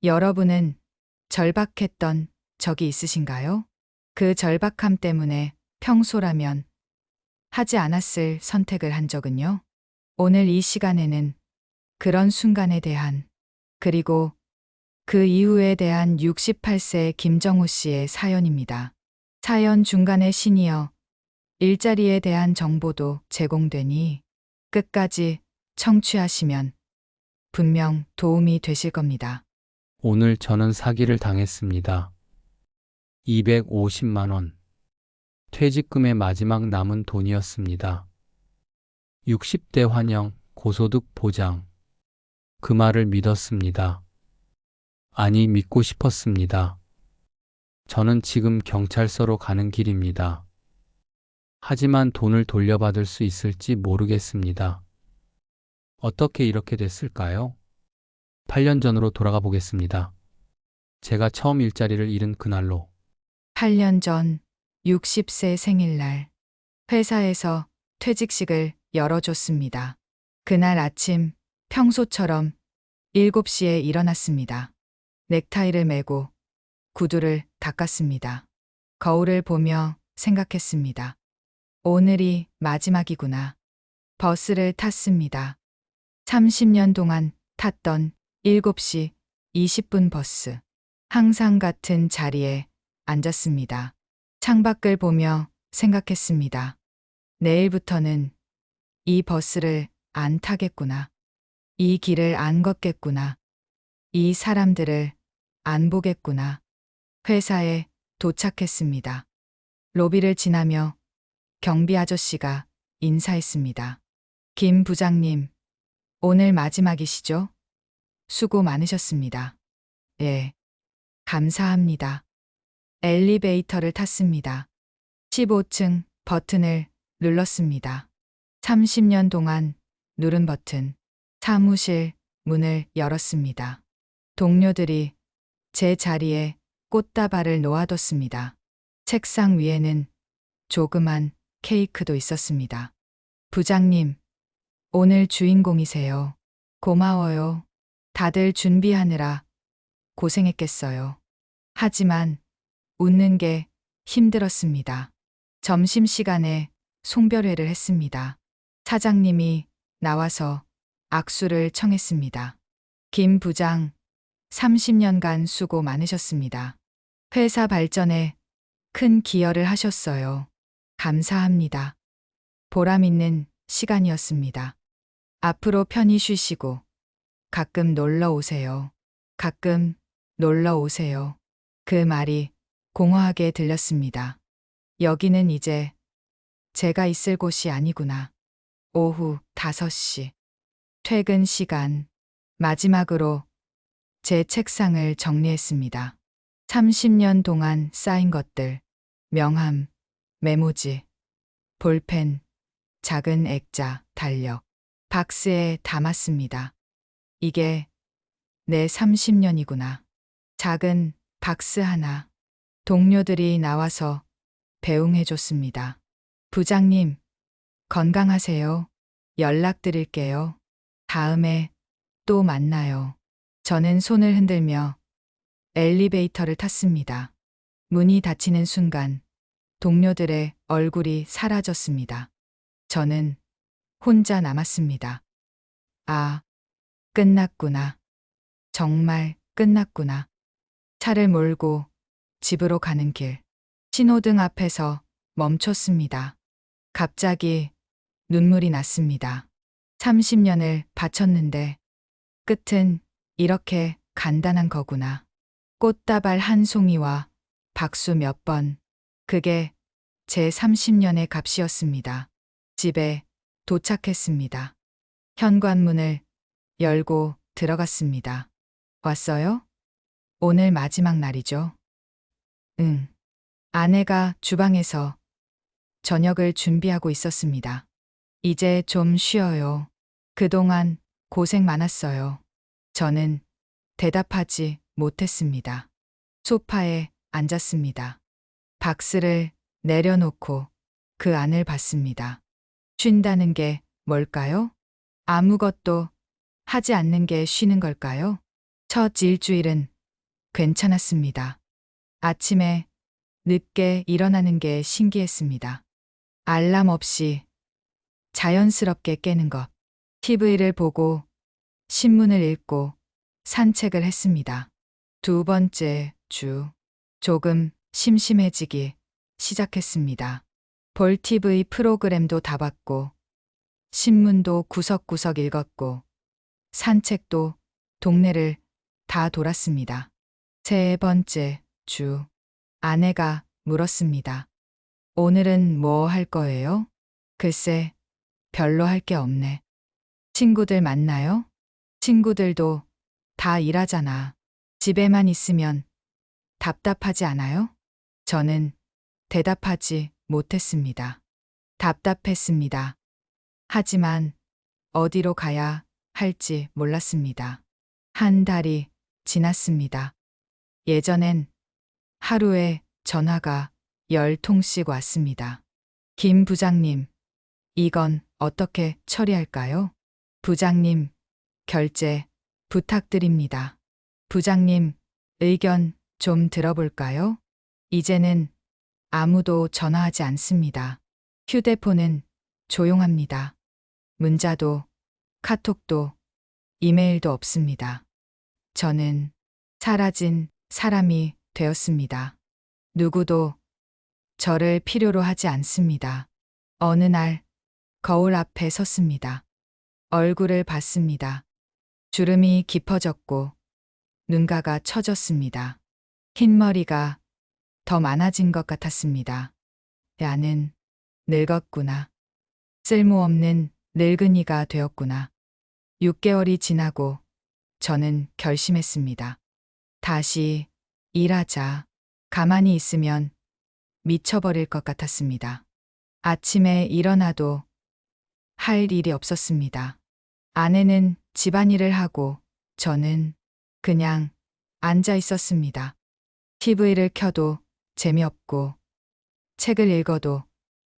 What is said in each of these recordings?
여러분은 절박했던 적이 있으신가요? 그 절박함 때문에 평소라면 하지 않았을 선택을 한 적은요? 오늘 이 시간에는 그런 순간에 대한, 그리고 그 이후에 대한 68세 김정우 씨의 사연입니다. 사연 중간에 시니어 일자리에 대한 정보도 제공되니 끝까지 청취하시면 분명 도움이 되실 겁니다. 오늘 저는 사기를 당했습니다. 250만 원. 퇴직금의 마지막 남은 돈이었습니다. 60대 환영, 고소득 보장. 그 말을 믿었습니다. 아니, 믿고 싶었습니다. 저는 지금 경찰서로 가는 길입니다. 하지만 돈을 돌려받을 수 있을지 모르겠습니다. 어떻게 이렇게 됐을까요? 8년 전으로 돌아가 보겠습니다. 제가 처음 일자리를 잃은 그날로. 8년 전 60세 생일날 회사에서 퇴직식을 열어줬습니다. 그날 아침 평소처럼 7시에 일어났습니다. 넥타이를 매고 구두를 닦았습니다. 거울을 보며 생각했습니다. 오늘이 마지막이구나. 버스를 탔습니다. 30년 동안 탔던 7시 20분 버스. 항상 같은 자리에 앉았습니다. 창밖을 보며 생각했습니다. 내일부터는 이 버스를 안 타겠구나. 이 길을 안 걷겠구나. 이 사람들을 안 보겠구나. 회사에 도착했습니다. 로비를 지나며 경비 아저씨가 인사했습니다. 김 부장님, 오늘 마지막이시죠? 수고 많으셨습니다. 예, 감사합니다. 엘리베이터를 탔습니다. 15층 버튼을 눌렀습니다. 30년 동안 누른 버튼. 사무실 문을 열었습니다. 동료들이 제 자리에 꽃다발을 놓아뒀습니다. 책상 위에는 조그만 케이크도 있었습니다. 부장님, 오늘 주인공이세요. 고마워요. 다들 준비하느라 고생했겠어요. 하지만 웃는 게 힘들었습니다. 점심시간에 송별회를 했습니다. 사장님이 나와서 악수를 청했습니다. 김 부장, 30년간 수고 많으셨습니다. 회사 발전에 큰 기여를 하셨어요. 감사합니다. 보람 있는 시간이었습니다. 앞으로 편히 쉬시고 가끔 놀러 오세요. 가끔 놀러 오세요. 그 말이 공허하게 들렸습니다. 여기는 이제 제가 있을 곳이 아니구나. 오후 5시. 퇴근 시간. 마지막으로 제 책상을 정리했습니다. 30년 동안 쌓인 것들. 명함, 메모지, 볼펜, 작은 액자, 달력. 박스에 담았습니다. 이게 내 30년이구나. 작은 박스 하나. 동료들이 나와서 배웅해줬습니다. 부장님, 건강하세요. 연락드릴게요. 다음에 또 만나요. 저는 손을 흔들며 엘리베이터를 탔습니다. 문이 닫히는 순간 동료들의 얼굴이 사라졌습니다. 저는 혼자 남았습니다. 아, 끝났구나. 정말 끝났구나. 차를 몰고 집으로 가는 길. 신호등 앞에서 멈췄습니다. 갑자기 눈물이 났습니다. 30년을 바쳤는데 끝은 이렇게 간단한 거구나. 꽃다발 한 송이와 박수 몇 번. 그게 제 30년의 값이었습니다. 집에 도착했습니다. 현관문을 열고 들어갔습니다. 왔어요? 오늘 마지막 날이죠? 응. 아내가 주방에서 저녁을 준비하고 있었습니다. 이제 좀 쉬어요. 그동안 고생 많았어요. 저는 대답하지 못했습니다. 소파에 앉았습니다. 박스를 내려놓고 그 안을 봤습니다. 쉰다는 게 뭘까요? 아무것도 하지 않는 게 쉬는 걸까요? 첫 일주일은 괜찮았습니다. 아침에 늦게 일어나는 게 신기했습니다. 알람 없이 자연스럽게 깨는 것. TV를 보고 신문을 읽고 산책을 했습니다. 두 번째 주, 조금 심심해지기 시작했습니다. 볼 TV 프로그램도 다 봤고, 신문도 구석구석 읽었고, 산책도 동네를 다 돌았습니다. 세 번째 주, 아내가 물었습니다. 오늘은 뭐 할 거예요? 글쎄, 별로 할 게 없네. 친구들 만나요? 친구들도 다 일하잖아. 집에만 있으면 답답하지 않아요? 저는 대답하지 못했습니다. 답답했습니다. 하지만 어디로 가야 할지 몰랐습니다. 한 달이 지났습니다. 예전엔 하루에 전화가 10통씩 왔습니다. 김 부장님, 이건 어떻게 처리할까요? 부장님, 결제 부탁드립니다. 부장님, 의견 좀 들어볼까요? 이제는 아무도 전화하지 않습니다. 휴대폰은 조용합니다. 문자도, 카톡도, 이메일도 없습니다. 저는 사라진 사람이 되었습니다. 누구도 저를 필요로 하지 않습니다. 어느 날 거울 앞에 섰습니다. 얼굴을 봤습니다. 주름이 깊어졌고 눈가가 처졌습니다. 흰머리가 더 많아진 것 같았습니다. 나는 늙었구나. 쓸모없는 늙은이가 되었구나. 6개월이 지나고 저는 결심했습니다. 다시 일하자. 가만히 있으면 미쳐버릴 것 같았습니다. 아침에 일어나도 할 일이 없었습니다. 아내는 집안일을 하고 저는 그냥 앉아 있었습니다. TV를 켜도 재미없고 책을 읽어도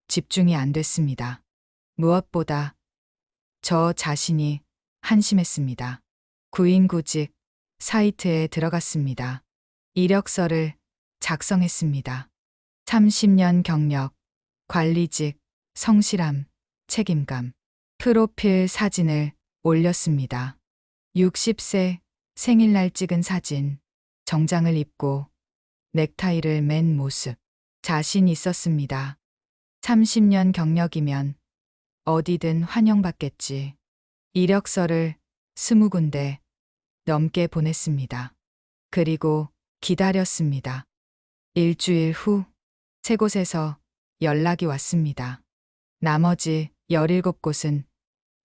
집중이 안 됐습니다. 무엇보다 저 자신이 한심했습니다. 구인구직 사이트에 들어갔습니다. 이력서를 작성했습니다. 30년 경력, 관리직, 성실함, 책임감, 프로필 사진을 올렸습니다. 60세 생일날 찍은 사진, 정장을 입고 넥타이를 맨 모습, 자신 있었습니다. 30년 경력이면 어디든 환영받겠지. 이력서를 20군데 넘게 보냈습니다. 그리고 기다렸습니다. 일주일 후, 세 곳에서 연락이 왔습니다. 나머지 17곳은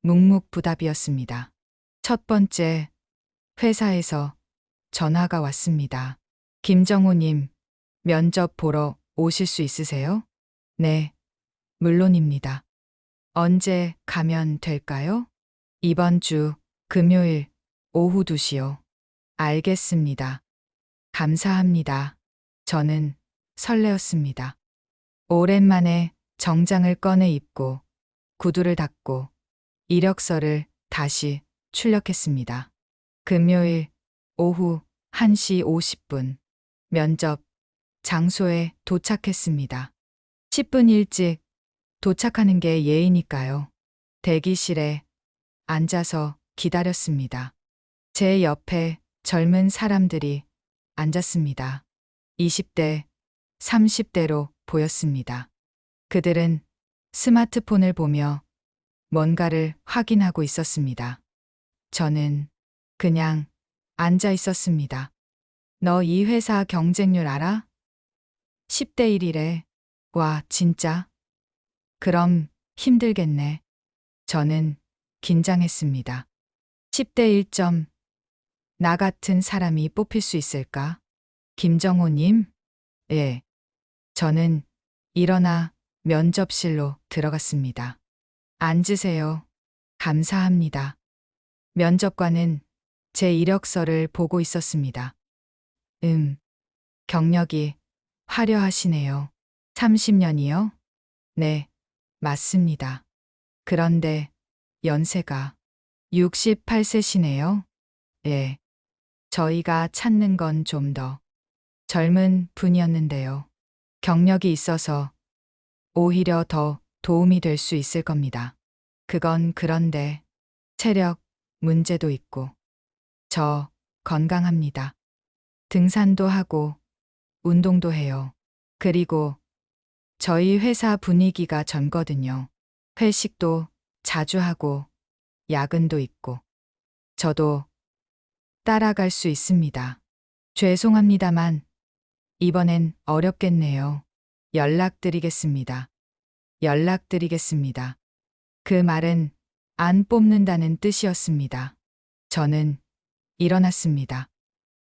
묵묵부답이었습니다. 첫 번째, 회사에서 전화가 왔습니다. 김정호님, 면접 보러 오실 수 있으세요? 네, 물론입니다. 언제 가면 될까요? 이번 주 금요일 오후 2시요. 알겠습니다. 감사합니다. 저는 설레었습니다. 오랜만에 정장을 꺼내 입고 구두를 닦고 이력서를 다시 출력했습니다. 금요일 오후 1시 50분 면접 장소에 도착했습니다. 10분 일찍 도착하는 게 예의니까요. 대기실에 앉아서 기다렸습니다. 제 옆에 젊은 사람들이 앉았습니다. 20대, 30대로 보였습니다. 그들은 스마트폰을 보며 뭔가를 확인하고 있었습니다. 저는 그냥 앉아 있었습니다. 너 이 회사 경쟁률 알아? 10대 1이래. 와, 진짜? 그럼 힘들겠네. 저는 긴장했습니다. 10대 1점. 나 같은 사람이 뽑힐 수 있을까? 김정호님? 예. 저는 일어나 면접실로 들어갔습니다. 앉으세요. 감사합니다. 면접관은 제 이력서를 보고 있었습니다. 경력이 화려하시네요. 30년이요? 네, 맞습니다. 그런데 연세가 68세시네요. 예. 저희가 찾는 건 좀 더 젊은 분이었는데요. 경력이 있어서 오히려 더 도움이 될 수 있을 겁니다. 그건 그런데 체력 문제도 있고 저 건강합니다. 등산도 하고 운동도 해요. 그리고 저희 회사 분위기가 젊거든요. 회식도 자주 하고 야근도 있고 저도 따라갈 수 있습니다. 죄송합니다만 이번엔 어렵겠네요. 연락드리겠습니다. 연락드리겠습니다. 그 말은 안 뽑는다는 뜻이었습니다. 저는 일어났습니다.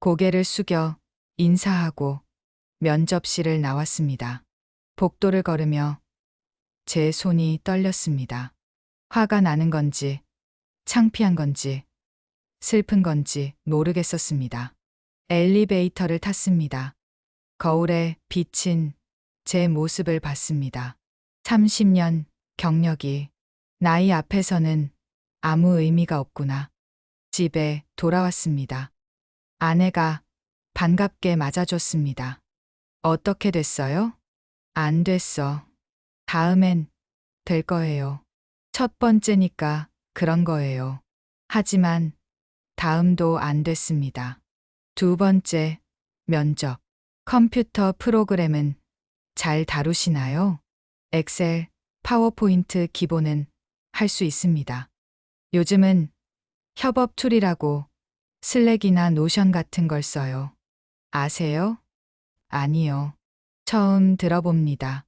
고개를 숙여 인사하고 면접실을 나왔습니다. 복도를 걸으며 제 손이 떨렸습니다. 화가 나는 건지 창피한 건지 슬픈 건지 모르겠었습니다. 엘리베이터를 탔습니다. 거울에 비친 제 모습을 봤습니다. 30년 경력이 나이 앞에서는 아무 의미가 없구나. 집에 돌아왔습니다. 아내가 반갑게 맞아줬습니다. 어떻게 됐어요? 안 됐어. 다음엔 될 거예요. 첫 번째니까 그런 거예요. 하지만 다음도 안 됐습니다. 두 번째, 면접. 컴퓨터 프로그램은 잘 다루시나요? 엑셀, 파워포인트 기본은 할 수 있습니다. 요즘은 협업 툴이라고 슬랙이나 노션 같은 걸 써요. 아세요? 아니요. 처음 들어봅니다.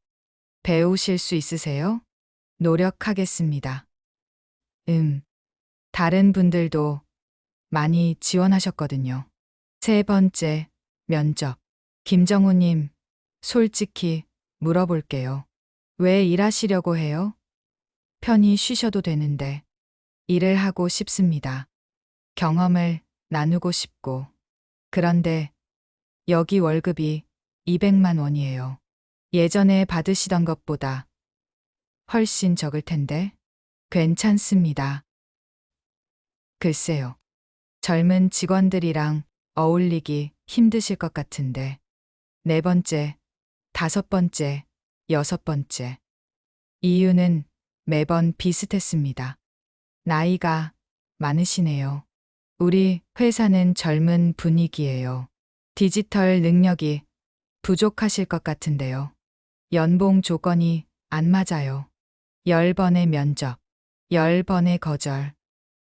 배우실 수 있으세요? 노력하겠습니다. 다른 분들도 많이 지원하셨거든요. 세 번째, 면접. 김정우님, 솔직히 물어볼게요. 왜 일하시려고 해요? 편히 쉬셔도 되는데. 일을 하고 싶습니다. 경험을 나누고 싶고. 그런데 여기 월급이 200만 원이에요. 예전에 받으시던 것보다 훨씬 적을 텐데. 괜찮습니다. 글쎄요. 젊은 직원들이랑 어울리기 힘드실 것 같은데. 네 번째, 다섯 번째, 여섯 번째. 이유는 매번 비슷했습니다. 나이가 많으시네요. 우리 회사는 젊은 분위기예요. 디지털 능력이 부족하실 것 같은데요. 연봉 조건이 안 맞아요. 10번의 면접, 10번의 거절.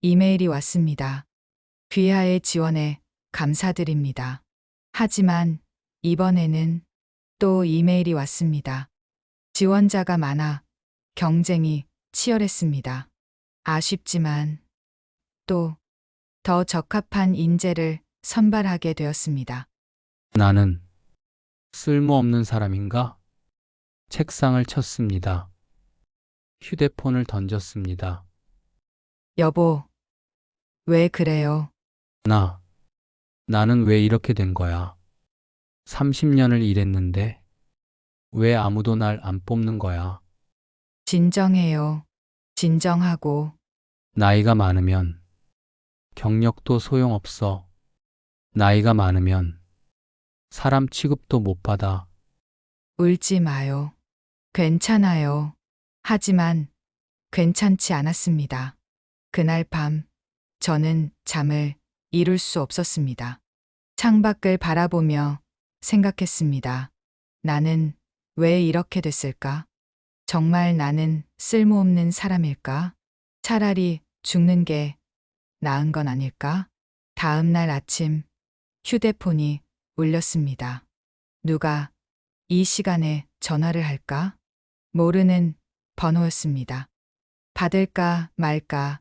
이메일이 왔습니다. 귀하의 지원에 감사드립니다. 하지만 이번에는 또 이메일이 왔습니다. 지원자가 많아 경쟁이 치열했습니다. 아쉽지만 또 더 적합한 인재를 선발하게 되었습니다. 나는 쓸모없는 사람인가? 책상을 쳤습니다. 휴대폰을 던졌습니다. 여보, 왜 그래요? 나는 왜 이렇게 된 거야? 30년을 일했는데 왜 아무도 날 안 뽑는 거야? 진정해요. 진정하고. 나이가 많으면 경력도 소용없어. 나이가 많으면 사람 취급도 못 받아. 울지 마요. 괜찮아요. 하지만 괜찮지 않았습니다. 그날 밤 저는 잠을 이룰 수 없었습니다. 창밖을 바라보며 생각했습니다. 나는 왜 이렇게 됐을까? 정말 나는 쓸모없는 사람일까? 차라리 죽는 게 나은 건 아닐까? 다음 날 아침 휴대폰이 울렸습니다. 누가 이 시간에 전화를 할까? 모르는 번호였습니다. 받을까 말까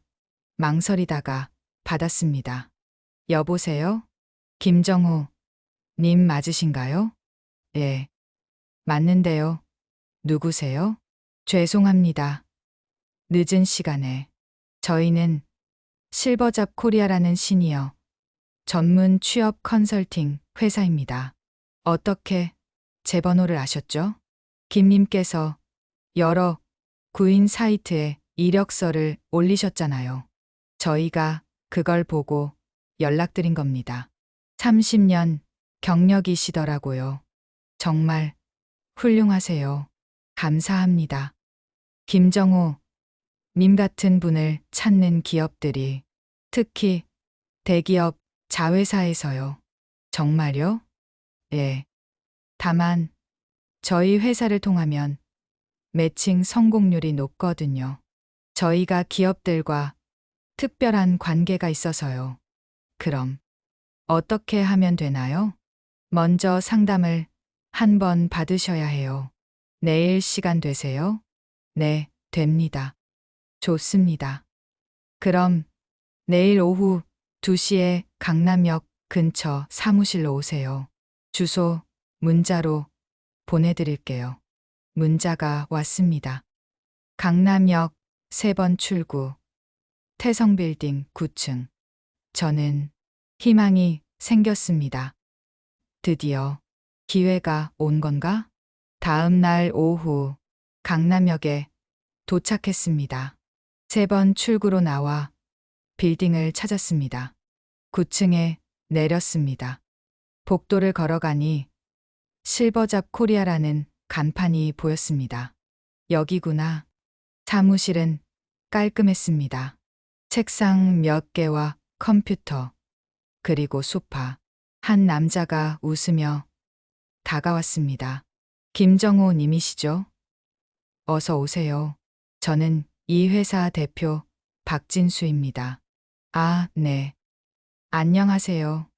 망설이다가 받았습니다. 여보세요? 김정우 님 맞으신가요? 예. 맞는데요. 누구세요? 죄송합니다. 늦은 시간에. 저희는 실버잡 코리아라는 시니어 전문 취업 컨설팅 회사입니다. 어떻게 제 번호를 아셨죠? 김님께서 여러 구인 사이트에 이력서를 올리셨잖아요. 저희가 그걸 보고 연락드린 겁니다. 30년 경력이시더라고요. 정말 훌륭하세요. 감사합니다. 김정호 님 같은 분을 찾는 기업들이, 특히 대기업 자회사에서요. 정말요? 예. 다만 저희 회사를 통하면 매칭 성공률이 높거든요. 저희가 기업들과 특별한 관계가 있어서요. 그럼 어떻게 하면 되나요? 먼저 상담을 한 번 받으셔야 해요. 내일 시간 되세요? 네, 됩니다. 좋습니다. 그럼 내일 오후 2시에 강남역 근처 사무실로 오세요. 주소 문자로 보내드릴게요. 문자가 왔습니다. 강남역 3번 출구, 태성빌딩 9층. 저는 희망이 생겼습니다. 드디어 기회가 온 건가? 다음 날 오후 강남역에 도착했습니다. 3번 출구로 나와 빌딩을 찾았습니다. 9층에 내렸습니다. 복도를 걸어가니 실버잡 코리아라는 간판이 보였습니다. 여기구나. 사무실은 깔끔했습니다. 책상 몇 개와 컴퓨터, 그리고 소파. 한 남자가 웃으며 다가왔습니다. 김정호 님이시죠? 어서 오세요. 저는 이 회사 대표 박진수입니다. 아, 네. 안녕하세요.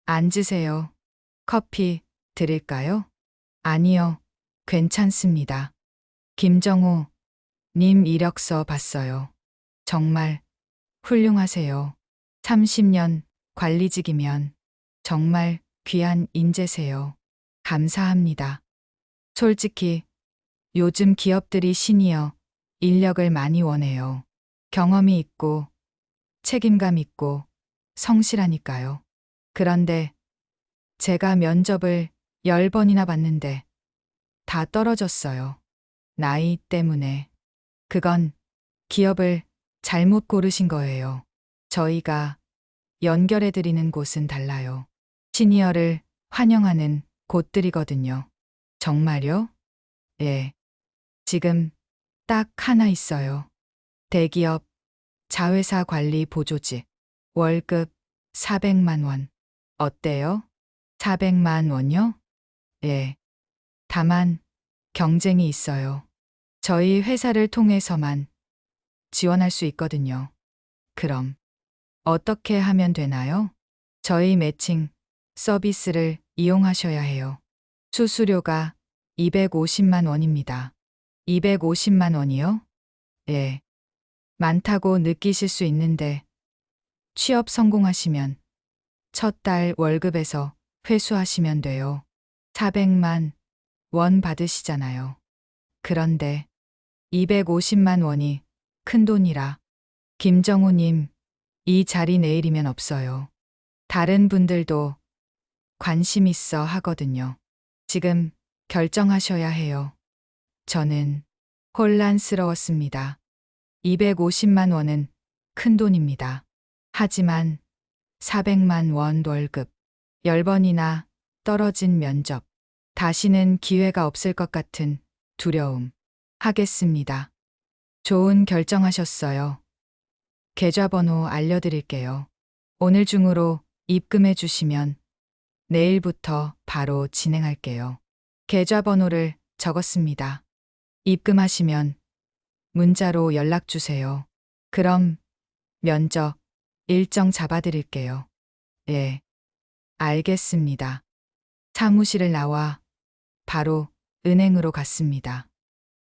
앉으세요. 커피 드릴까요? 아니요. 괜찮습니다. 김정호 님 이력서 봤어요. 정말 훌륭하세요. 30년 관리직이면 정말 귀한 인재세요. 감사합니다. 솔직히 요즘 기업들이 시니어 인력을 많이 원해요. 경험이 있고 책임감 있고 성실하니까요. 그런데 제가 면접을 10번이나 봤는데 다 떨어졌어요. 나이 때문에. 그건 기업을 잘못 고르신 거예요. 저희가 연결해드리는 곳은 달라요. 시니어를 환영하는 곳들이거든요. 정말요? 예. 지금 딱 하나 있어요. 대기업 자회사 관리 보조직. 월급 400만 원. 어때요? 400만 원요? 예. 다만 경쟁이 있어요. 저희 회사를 통해서만 지원할 수 있거든요. 그럼 어떻게 하면 되나요? 저희 매칭 서비스를 이용하셔야 해요. 수수료가 250만 원입니다. 250만 원이요? 예. 많다고 느끼실 수 있는데 취업 성공하시면 첫 달 월급에서 회수하시면 돼요. 400만 원 받으시잖아요. 그런데 250만 원이 큰돈이라. 김정우님, 이 자리 내일이면 없어요. 다른 분들도 관심 있어 하거든요. 지금 결정하셔야 해요. 저는 혼란스러웠습니다. 250만 원은 큰돈입니다. 하지만 400만 원 월급, 10번이나 떨어진 면접, 다시는 기회가 없을 것 같은 두려움. 하겠습니다. 좋은 결정하셨어요. 계좌번호 알려드릴게요. 오늘 중으로 입금해 주시면 내일부터 바로 진행할게요. 계좌번호를 적었습니다. 입금하시면 문자로 연락 주세요. 그럼 면접 일정 잡아드릴게요. 예, 알겠습니다. 사무실을 나와 바로 은행으로 갔습니다.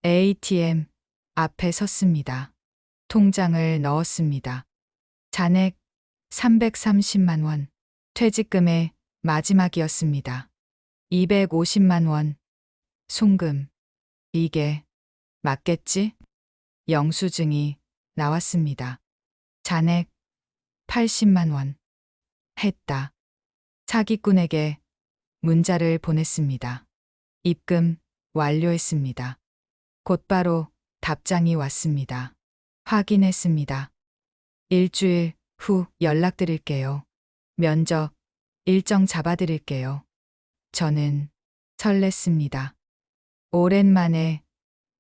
ATM 앞에 섰습니다. 통장을 넣었습니다. 잔액 330만 원. 퇴직금의 마지막이었습니다. 250만 원. 송금. 이게 맞겠지? 영수증이 나왔습니다. 잔액 80만 원. 했다. 사기꾼에게 문자를 보냈습니다. 입금 완료했습니다. 곧바로 답장이 왔습니다. 확인했습니다. 일주일 후 연락드릴게요. 면접 일정 잡아드릴게요. 저는 설렜습니다. 오랜만에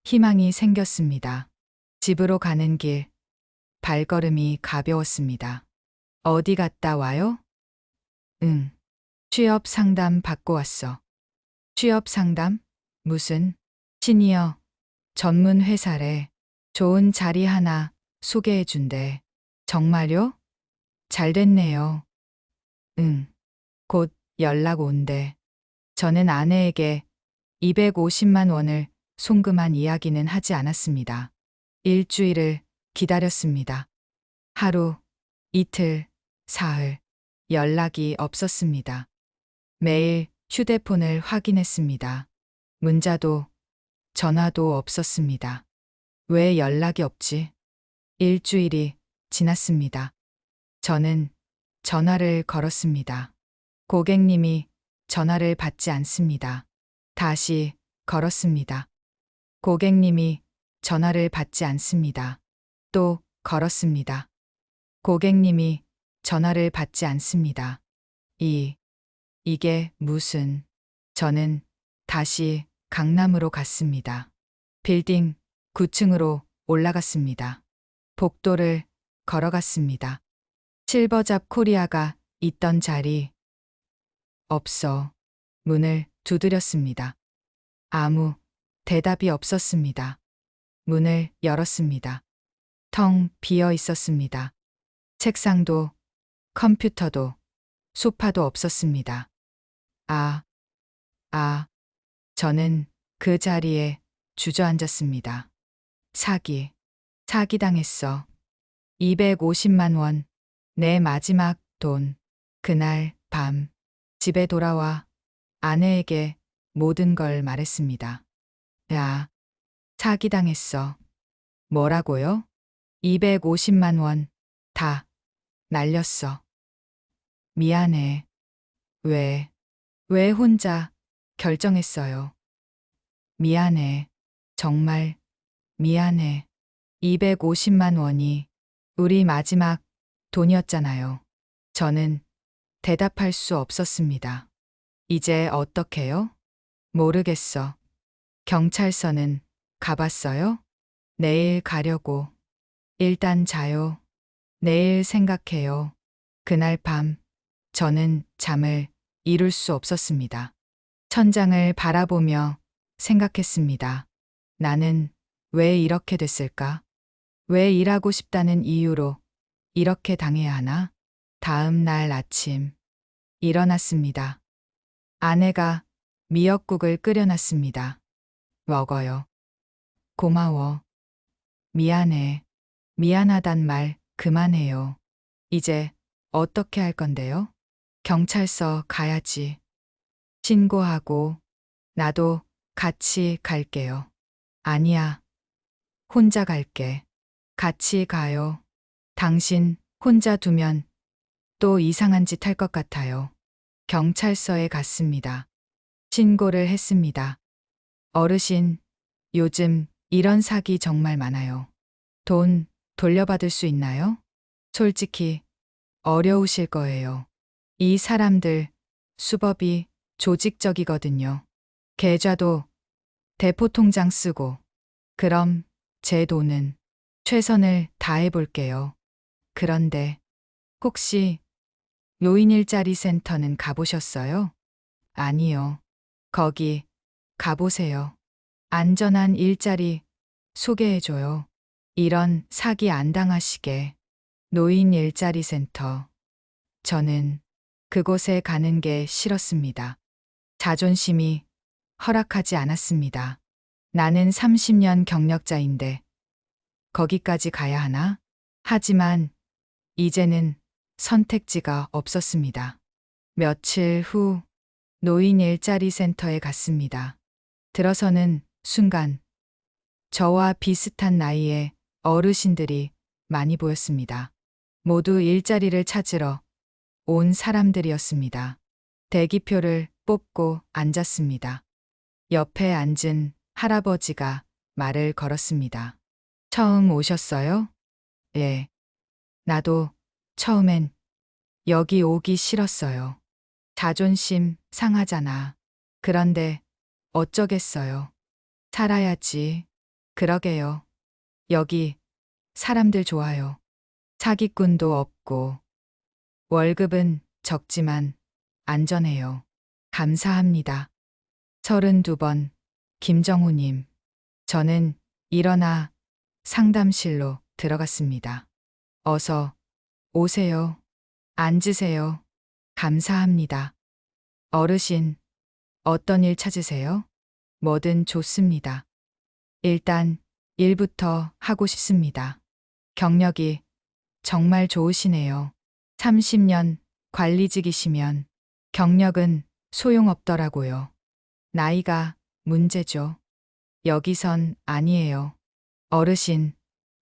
희망이 생겼습니다. 집으로 가는 길, 발걸음이 가벼웠습니다. 어디 갔다 와요? 응. 취업 상담 받고 왔어. 취업 상담? 무슨? 시니어 전문 회사래. 좋은 자리 하나 소개해 준대. 정말요? 잘 됐네요. 응. 곧 연락 온대. 저는 아내에게 250만 원을 송금한 이야기는 하지 않았습니다. 일주일을 기다렸습니다. 하루, 이틀, 사흘, 연락이 없었습니다. 매일 휴대폰을 확인했습니다. 문자도 전화도 없었습니다. 왜 연락이 없지? 일주일이 지났습니다. 저는 전화를 걸었습니다. 고객님이 전화를 받지 않습니다. 다시 걸었습니다. 고객님이 전화를 받지 않습니다. 또 걸었습니다. 고객님이 전화를 받지 않습니다. 이게 무슨... 저는 다시 강남으로 갔습니다. 빌딩 9층으로 올라갔습니다. 복도를 걸어갔습니다. 실버잡 코리아가 있던 자리. 없어. 문을 두드렸습니다. 아무 대답이 없었습니다. 문을 열었습니다. 텅 비어 있었습니다. 책상도 컴퓨터도 소파도 없었습니다. 저는 그 자리에 주저앉았습니다. 사기당했어. 250만 원. 내 마지막 돈. 그날 밤 집에 돌아와 아내에게 모든 걸 말했습니다. 사기당했어. 뭐라고요? 250만 원. 다 날렸어. 미안해. 왜 혼자 결정했어요? 미안해. 정말 미안해. 250만 원이 우리 마지막 돈이었잖아요. 저는 대답할 수 없었습니다. 이제 어떡해요? 모르겠어. 경찰서는 가봤어요? 내일 가려고. 일단 자요. 내일 생각해요. 그날 밤 저는 잠을 이룰 수 없었습니다. 천장을 바라보며 생각했습니다. 나는 왜 이렇게 됐을까? 왜 일하고 싶다는 이유로 이렇게 당해야 하나? 다음 날 아침 일어났습니다. 아내가 미역국을 끓여놨습니다. 먹어요. 고마워. 미안해. 미안하단 말 그만해요. 이제 어떻게 할 건데요? 경찰서 가야지. 신고하고 나도 같이 갈게요. 아니야. 혼자 갈게. 같이 가요. 당신 혼자 두면 또 이상한 짓 할 것 같아요. 경찰서에 갔습니다. 신고를 했습니다. 어르신, 요즘 이런 사기 정말 많아요. 돈 돌려받을 수 있나요? 솔직히 어려우실 거예요. 이 사람들 수법이 조직적이거든요. 계좌도 대포통장 쓰고. 그럼 제 돈은 최선을 다해 볼게요. 그런데 혹시 노인 일자리 센터는 가보셨어요? 아니요. 거기 가보세요. 안전한 일자리 소개해줘요. 이런 사기 안 당하시게. 노인 일자리 센터. 저는 그곳에 가는 게 싫었습니다. 자존심이 허락하지 않았습니다. 나는 30년 경력자인데 거기까지 가야 하나? 하지만 이제는 선택지가 없었습니다. 며칠 후 노인 일자리 센터에 갔습니다. 들어서는 순간 저와 비슷한 나이의 어르신들이 많이 보였습니다. 모두 일자리를 찾으러 온 사람들이었습니다. 대기표를 뽑고 앉았습니다. 옆에 앉은 할아버지가 말을 걸었습니다. 처음 오셨어요? 예. 나도 처음엔 여기 오기 싫었어요. 자존심 상하잖아. 그런데 어쩌겠어요. 살아야지. 그러게요. 여기 사람들 좋아요. 사기꾼도 없고 월급은 적지만 안전해요. 감사합니다. 32번 김정우님. 저는 일어나 상담실로 들어갔습니다. 어서 오세요. 앉으세요. 감사합니다. 어르신, 어떤 일 찾으세요? 뭐든 좋습니다. 일단 일부터 하고 싶습니다. 경력이 정말 좋으시네요. 30년 관리직이시면 경력은 소용없더라고요. 나이가 문제죠. 여기선 아니에요. 어르신,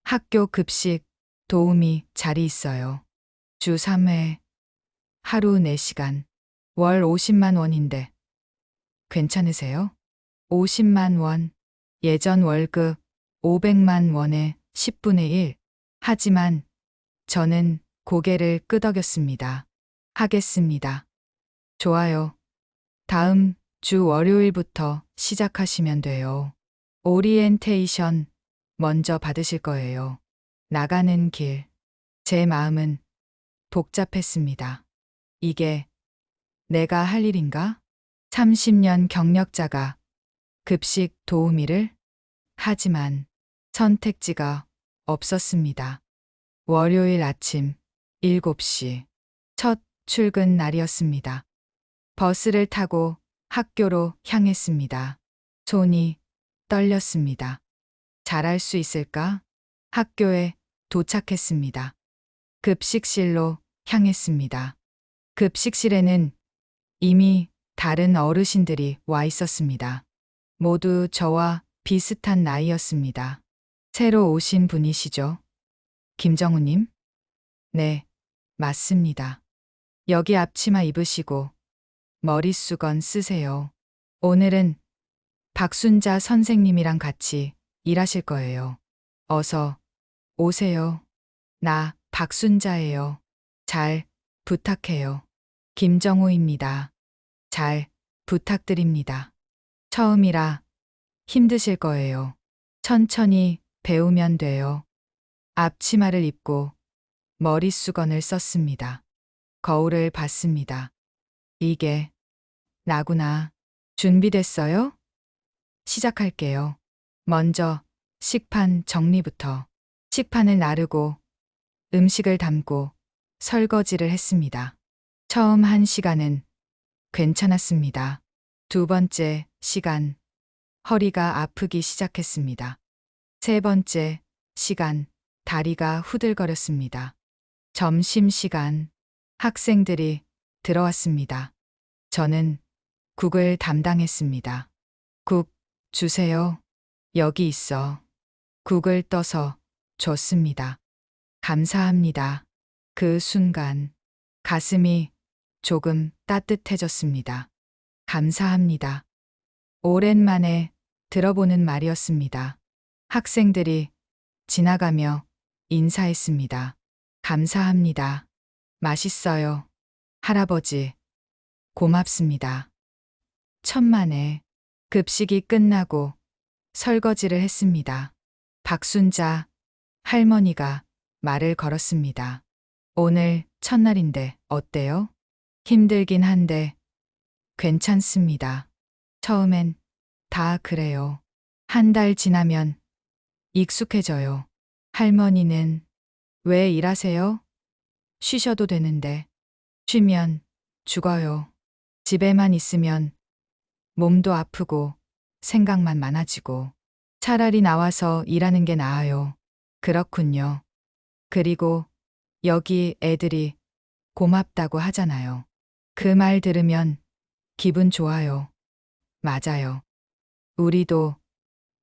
학교 급식 도우미 자리 있어요. 주 3회, 하루 4시간, 월 50만 원인데 괜찮으세요? 50만 원, 예전 월급 500만 원의 10분의 1. 하지만 저는 고개를 끄덕였습니다. 하겠습니다. 좋아요. 다음 주 월요일부터 시작하시면 돼요. 오리엔테이션 먼저 받으실 거예요. 나가는 길. 제 마음은 복잡했습니다. 이게 내가 할 일인가? 30년 경력자가 급식 도우미를? 하지만 선택지가 없었습니다. 월요일 아침 7시 첫 출근 날이었습니다. 버스를 타고 학교로 향했습니다. 손이 떨렸습니다. 잘할 수 있을까? 학교에 도착했습니다. 급식실로 향했습니다. 급식실에는 이미 다른 어르신들이 와 있었습니다. 모두 저와 비슷한 나이였습니다. 새로 오신 분이시죠? 김정우님? 네, 맞습니다. 여기 앞치마 입으시고 머릿수건 쓰세요. 오늘은 박순자 선생님이랑 같이 일하실 거예요. 어서 오세요. 나 박순자예요. 잘 부탁해요. 김정우입니다. 잘 부탁드립니다. 처음이라 힘드실 거예요. 천천히 배우면 돼요. 앞치마를 입고 머릿수건을 썼습니다. 거울을 봤습니다. 이게 나구나. 준비됐어요? 시작할게요. 먼저 식판 정리부터. 식판을 나르고 음식을 담고 설거지를 했습니다. 처음 1시간은 괜찮았습니다. 두 번째 시간, 허리가 아프기 시작했습니다. 세 번째 시간, 다리가 후들거렸습니다. 점심시간, 학생들이 들어왔습니다. 저는 국을 담당했습니다. 국 주세요. 여기 있어. 국을 떠서 줬습니다. 감사합니다. 그 순간 가슴이 조금 따뜻해졌습니다. 감사합니다. 오랜만에 들어보는 말이었습니다. 학생들이 지나가며 인사했습니다. 감사합니다. 맛있어요. 할아버지, 고맙습니다. 천만에 급식이 끝나고 설거지를 했습니다. 박순자 할머니가 말을 걸었습니다. 오늘 첫날인데 어때요? 힘들긴 한데 괜찮습니다. 처음엔 다 그래요. 한 달 지나면 익숙해져요. 할머니는 왜 일하세요? 쉬셔도 되는데. 쉬면 죽어요. 집에만 있으면 몸도 아프고 생각만 많아지고 차라리 나와서 일하는 게 나아요. 그렇군요. 그리고 여기 애들이 고맙다고 하잖아요. 그 말 들으면 기분 좋아요. 맞아요. 우리도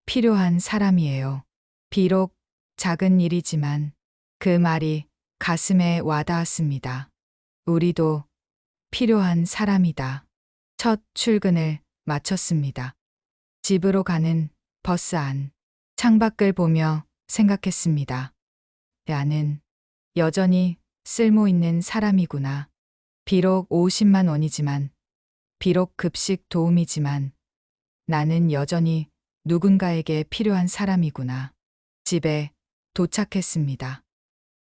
필요한 사람이에요. 비록 작은 일이지만 그 말이 가슴에 와닿았습니다. 우리도 필요한 사람이다. 첫 출근을 마쳤습니다. 집으로 가는 버스 안, 창밖을 보며 생각했습니다. 나는 여전히 쓸모 있는 사람이구나. 비록 50만 원이지만, 비록 급식 도움이지만 나는 여전히 누군가에게 필요한 사람이구나. 집에 도착했습니다.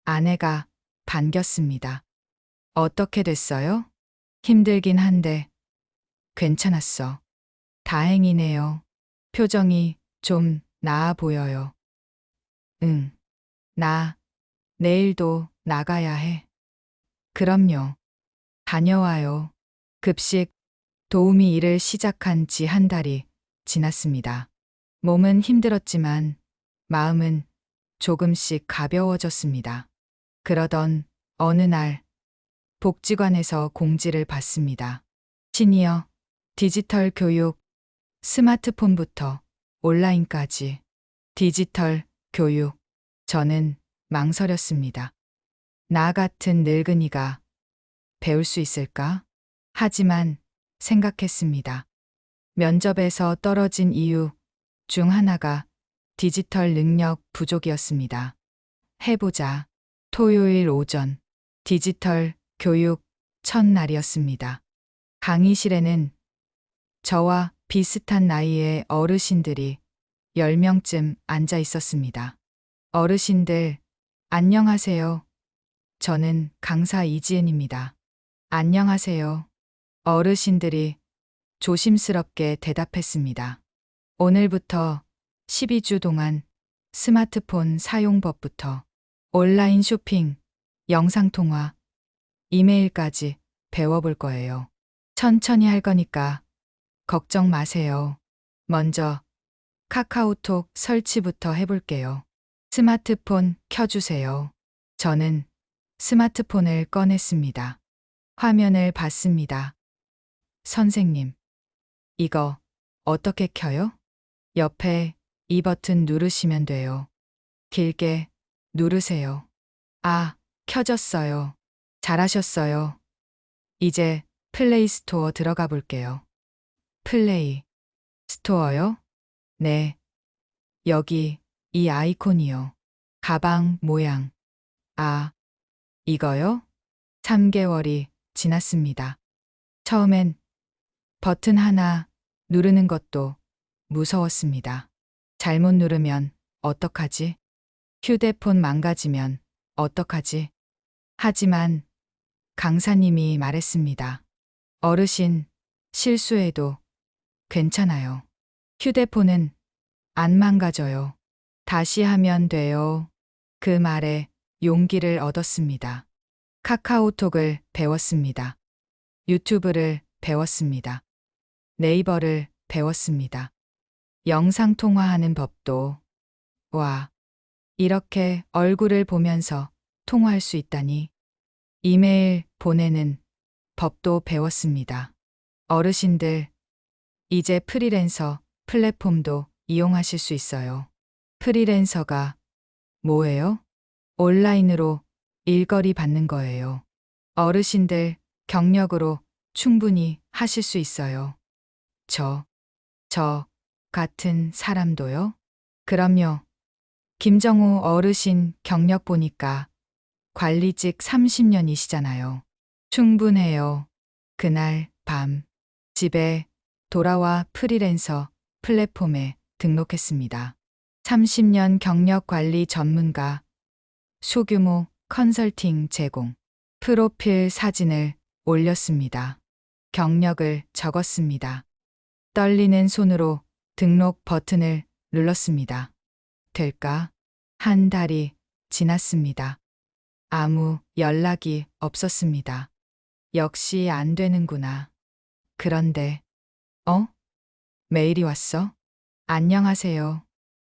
아내가 반겼습니다. 어떻게 됐어요? 힘들긴 한데 괜찮았어. 다행이네요. 표정이 좀 나아 보여요. 응, 나 내일도 나가야 해. 그럼요. 다녀와요. 급식 도우미 일을 시작한 지 한 달이 지났습니다. 몸은 힘들었지만 마음은 조금씩 가벼워졌습니다. 그러던 어느 날 복지관에서 공지를 받습니다. 시니어 디지털 교육, 스마트폰부터 온라인까지 디지털 교육. 저는 망설였습니다. 나 같은 늙은이가 배울 수 있을까? 하지만 생각했습니다. 면접에서 떨어진 이유 중 하나가 디지털 능력 부족이었습니다. 해보자. 토요일 오전 디지털 교육 첫날이었습니다. 강의실에는 저와 비슷한 나이의 어르신들이 10명쯤 앉아 있었습니다. 어르신들, 안녕하세요. 저는 강사 이지은입니다. 안녕하세요. 어르신들이 조심스럽게 대답했습니다. 오늘부터 12주 동안 스마트폰 사용법부터 온라인 쇼핑, 영상통화, 이메일까지 배워볼 거예요. 천천히 할 거니까 걱정 마세요. 먼저 카카오톡 설치부터 해볼게요. 스마트폰 켜주세요. 저는 스마트폰을 꺼냈습니다. 화면을 봤습니다. 선생님, 이거 어떻게 켜요? 옆에 이 버튼 누르시면 돼요. 길게 누르세요. 아, 켜졌어요. 잘하셨어요. 이제 플레이 스토어 들어가 볼게요. 플레이 스토어요? 네. 여기 이 아이콘이요. 가방 모양. 아, 이거요? 3개월이 지났습니다. 처음엔 버튼 하나 누르는 것도 무서웠습니다. 잘못 누르면 어떡하지? 휴대폰 망가지면 어떡하지? 하지만 강사님이 말했습니다. 어르신, 실수해도 괜찮아요. 휴대폰은 안 망가져요. 다시 하면 돼요. 그 말에 용기를 얻었습니다. 카카오톡을 배웠습니다. 유튜브를 배웠습니다. 네이버를 배웠습니다. 영상통화하는 법도. 와, 이렇게 얼굴을 보면서 통화할 수 있다니. 이메일 보내는 법도 배웠습니다. 어르신들, 이제 프리랜서 플랫폼도 이용하실 수 있어요. 프리랜서가 뭐예요? 온라인으로 일거리 받는 거예요. 어르신들 경력으로 충분히 하실 수 있어요. 저 같은 사람도요? 그럼요. 김정우 어르신 경력 보니까 관리직 30년이시잖아요. 충분해요. 그날 밤 집에 돌아와 프리랜서 플랫폼에 등록했습니다. 30년 경력 관리 전문가, 소규모 컨설팅 제공, 프로필 사진을 올렸습니다. 경력을 적었습니다. 떨리는 손으로 등록 버튼을 눌렀습니다. 될까? 한 달이 지났습니다. 아무 연락이 없었습니다. 역시 안 되는구나. 그런데, 메일이 왔어? 안녕하세요.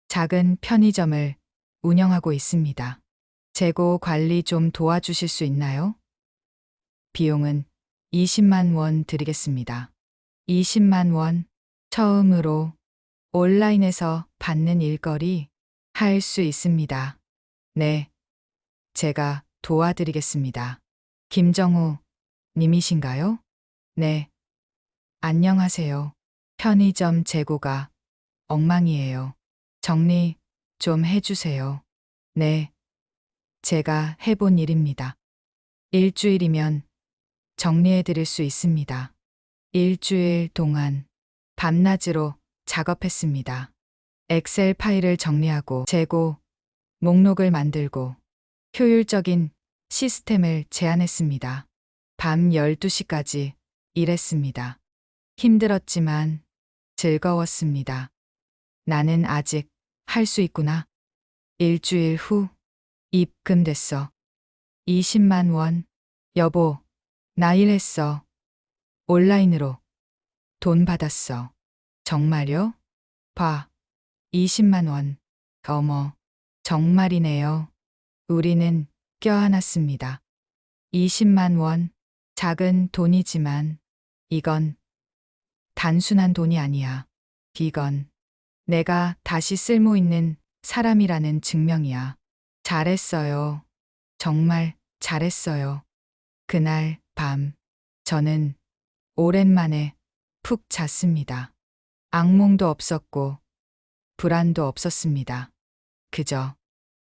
작은 편의점을 운영하고 있습니다. 재고 관리 좀 도와주실 수 있나요? 비용은 20만 원 드리겠습니다. 20만 원. 처음으로 온라인에서 받는 일거리 할 수 있습니다. 네. 제가 도와드리겠습니다. 김정우 님이신가요? 네. 안녕하세요. 편의점 재고가 엉망이에요. 정리 좀 해주세요. 네. 제가 해본 일입니다. 일주일이면 정리해 드릴 수 있습니다. 일주일 동안 밤낮으로 작업했습니다. 엑셀 파일을 정리하고 재고, 목록을 만들고 효율적인 시스템을 제안했습니다. 밤 12시까지 일했습니다. 힘들었지만 즐거웠습니다. 나는 아직 할 수 있구나. 일주일 후 입금됐어. 20만 원. 여보, 나 일했어. 온라인으로 돈 받았어. 정말요? 봐. 20만 원. 어머, 정말이네요. 우리는 껴안았습니다. 20만 원. 작은 돈이지만 이건 단순한 돈이 아니야. 이건 내가 다시 쓸모 있는 사람이라는 증명이야. 잘했어요. 정말 잘했어요. 그날 밤 저는 오랜만에 푹 잤습니다. 악몽도 없었고 불안도 없었습니다. 그저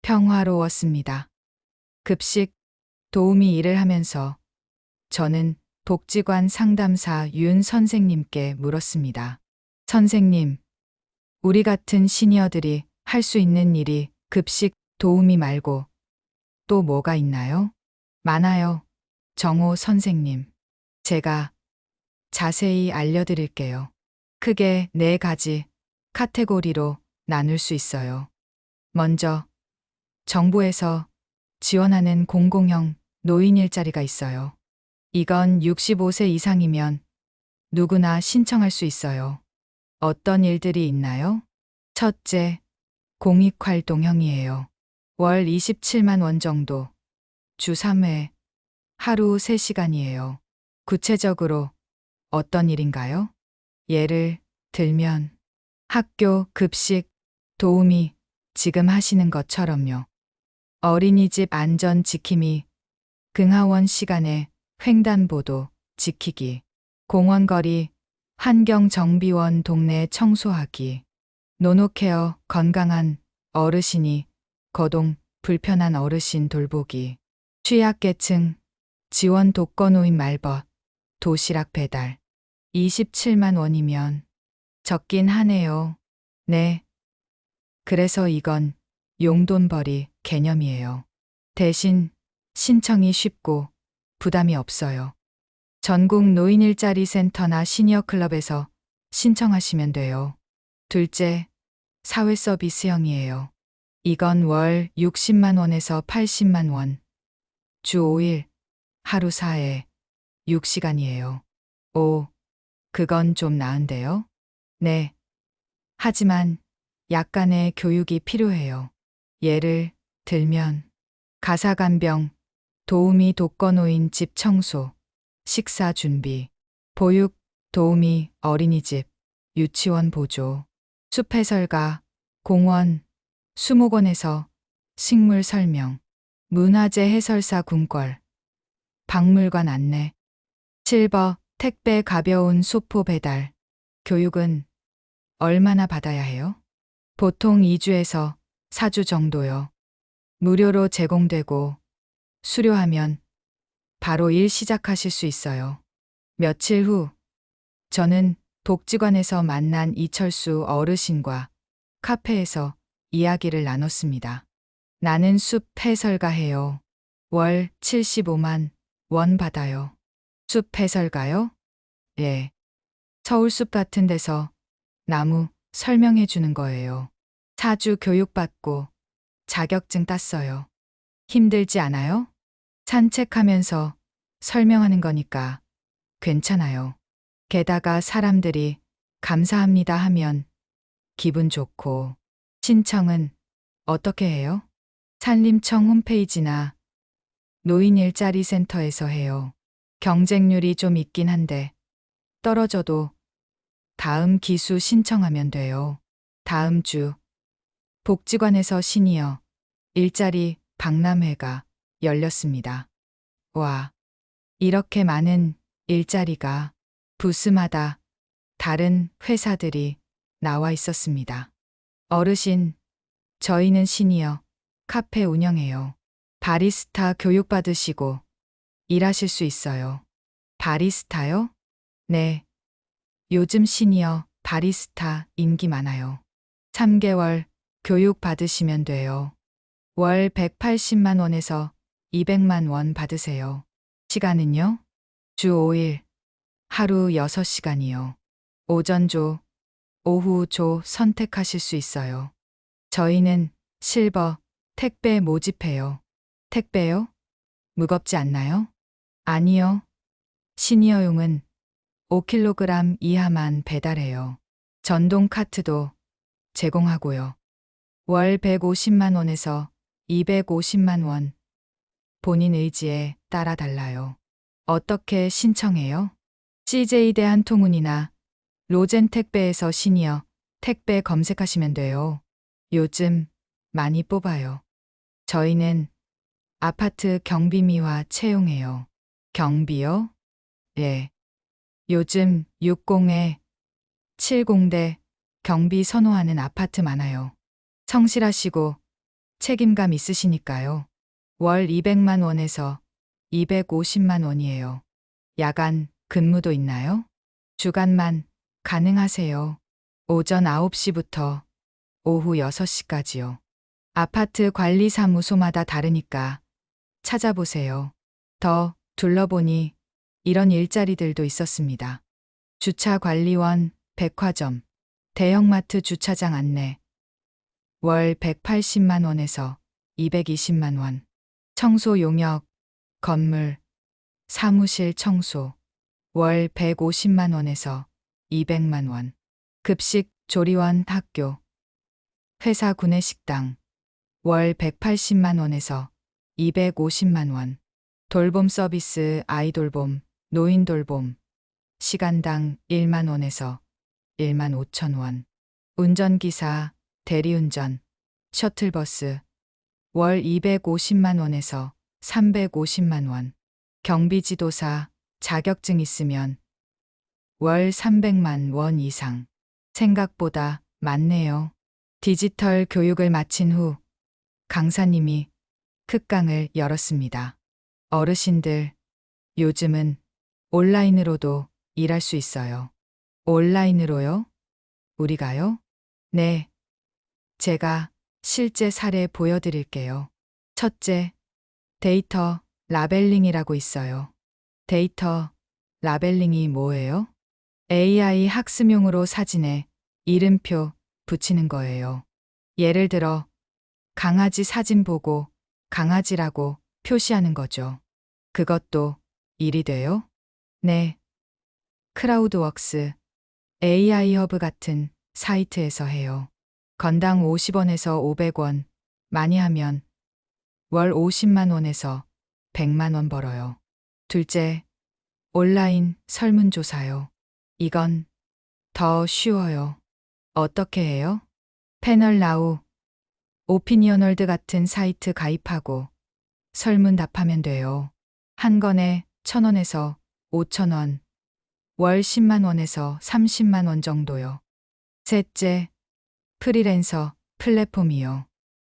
평화로웠습니다. 급식 도우미 일을 하면서 저는 복지관 상담사 윤 선생님께 물었습니다. 선생님, 우리 같은 시니어들이 할 수 있는 일이 급식 도우미 말고 또 뭐가 있나요? 많아요. 정호 선생님. 제가 자세히 알려드릴게요. 크게 4가지 카테고리로 나눌 수 있어요. 먼저, 정부에서 지원하는 공공형 노인 일자리가 있어요. 이건 65세 이상이면 누구나 신청할 수 있어요. 어떤 일들이 있나요? 첫째, 공익활동형이에요. 월 27만 원 정도, 주 3회, 하루 3시간이에요. 구체적으로 어떤 일인가요? 예를 들면 학교 급식 도우미 지금 하시는 것처럼요. 어린이집 안전 지킴이, 긍하원 시간에 횡단보도 지키기, 공원거리 환경정비원 동네 청소하기, 노노케어 건강한 어르신이 거동 불편한 어르신 돌보기, 취약계층 지원 독거노인 말벗 도시락 배달. 27만 원이면 적긴 하네요. 네. 그래서 이건 용돈벌이 개념이에요. 대신 신청이 쉽고 부담이 없어요. 전국 노인 일자리 센터나 시니어 클럽에서 신청하시면 돼요. 둘째, 사회 서비스형이에요. 이건 월 60만 원에서 80만 원. 주 5일, 하루 4회, 6시간이에요. 오, 그건 좀 나은데요? 네. 하지만 약간의 교육이 필요해요. 예를 들면 가사간병, 도우미 독거노인 집 청소, 식사 준비, 보육 도우미 어린이집, 유치원 보조, 숲 해설가, 공원, 수목원에서 식물 설명, 문화재 해설사 궁궐, 박물관 안내, 실버 택배 가벼운 소포 배달, 교육은 얼마나 받아야 해요? 보통 2주에서 4주 정도요. 무료로 제공되고 수료하면 바로 일 시작하실 수 있어요. 며칠 후 저는 복지관에서 만난 이철수 어르신과 카페에서 이야기를 나눴습니다. 나는 숲 해설가 해요. 월 75만 원 받아요. 숲 해설가요? 예. 서울숲 같은 데서 나무 설명해 주는 거예요. 4주 교육받고 자격증 땄어요. 힘들지 않아요? 산책하면서 설명하는 거니까 괜찮아요. 게다가 사람들이 감사합니다 하면 기분 좋고. 신청은 어떻게 해요? 산림청 홈페이지나 노인 일자리 센터에서 해요. 경쟁률이 좀 있긴 한데 떨어져도 다음 기수 신청하면 돼요. 다음 주 복지관에서 시니어 일자리 박람회가 열렸습니다. 와, 이렇게 많은 일자리가 부스마다 다른 회사들이 나와 있었습니다. 어르신, 저희는 시니어 카페 운영해요. 바리스타 교육받으시고 일하실 수 있어요. 바리스타요? 네. 요즘 시니어 바리스타 인기 많아요. 3개월 교육 받으시면 돼요. 월 180만 원에서 200만 원 받으세요. 시간은요? 주 5일, 하루 6시간이요. 오전 조, 오후 조 선택하실 수 있어요. 저희는 실버 택배 모집해요. 택배요? 무겁지 않나요? 아니요. 시니어용은 5kg 이하만 배달해요. 전동 카트도 제공하고요. 월 150만 원에서 250만 원. 본인 의지에 따라 달라요. 어떻게 신청해요? CJ 대한통운이나 로젠 택배에서 시니어 택배 검색하시면 돼요. 요즘 많이 뽑아요. 저희는 아파트 경비미화 채용해요. 경비요? 예. 요즘 60에 70대 경비 선호하는 아파트 많아요. 성실하시고 책임감 있으시니까요. 월 200만 원에서 250만 원이에요. 야간 근무도 있나요? 주간만 가능하세요. 오전 9시부터 오후 6시까지요. 아파트 관리사무소마다 다르니까 찾아보세요. 더 둘러보니 이런 일자리들도 있었습니다. 주차관리원, 백화점, 대형마트 주차장 안내, 월 180만 원에서 220만 원. 청소 용역, 건물, 사무실 청소, 월 150만 원에서 200만 원. 급식 조리원 학교, 회사 구내식당, 월 180만 원에서 250만 원. 돌봄 서비스 아이돌봄, 노인돌봄, 시간당 1만 원에서 1만 5천 원. 운전기사, 대리운전, 셔틀버스, 월 250만 원에서 350만 원. 경비지도사, 자격증 있으면 월 300만 원 이상. 생각보다 많네요. 디지털 교육을 마친 후 강사님이 특강을 열었습니다. 어르신들, 요즘은 온라인으로도 일할 수 있어요. 온라인으로요? 우리가요? 네. 제가 실제 사례 보여드릴게요. 첫째, 데이터 라벨링이라고 있어요. 데이터 라벨링이 뭐예요? AI 학습용으로 사진에 이름표 붙이는 거예요. 예를 들어, 강아지 사진 보고 강아지라고 표시하는 거죠. 그것도 일이 돼요? 네. 크라우드웍스, AI 허브 같은 사이트에서 해요. 건당 50원에서 500원, 많이 하면 월 50만 원에서 100만 원 벌어요. 둘째, 온라인 설문조사요. 이건 더 쉬워요. 어떻게 해요? 패널나우, 오피니언월드 같은 사이트 가입하고 설문 답하면 돼요. 한 건에 1,000원에서 5,000원, 월 10만 원에서 30만 원 정도요. 셋째, 프리랜서 플랫폼이요.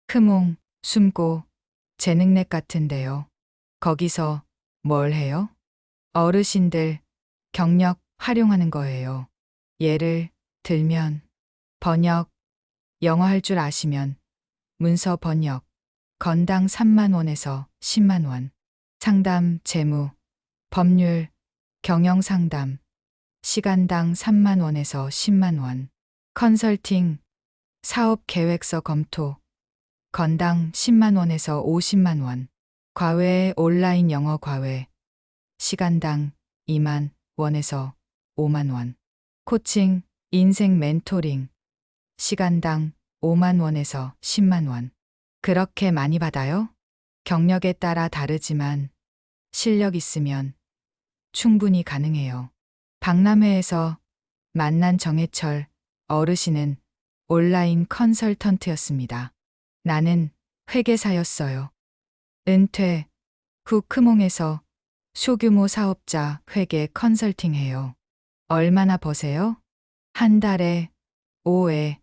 크몽, 숨고, 재능넷 같은데요. 거기서 뭘 해요? 어르신들 경력 활용하는 거예요. 예를 들면 번역, 영어 할 줄 아시면 문서 번역, 건당 3만 원에서 10만 원. 상담, 재무, 법률, 경영 상담, 시간당 3만 원에서 10만 원. 컨설팅, 사업 계획서 검토, 건당 10만 원에서 50만 원. 과외 온라인 영어 과외, 시간당 2만 원에서 5만 원. 코칭, 인생 멘토링, 시간당 5만 원에서 10만 원. 그렇게 많이 받아요? 경력에 따라 다르지만 실력 있으면 충분히 가능해요. 박람회에서 만난 정해철 어르신은 온라인 컨설턴트였습니다. 나는 회계사였어요. 은퇴 후 크몽에서 소규모 사업자 회계 컨설팅해요. 얼마나 버세요? 한 달에 5회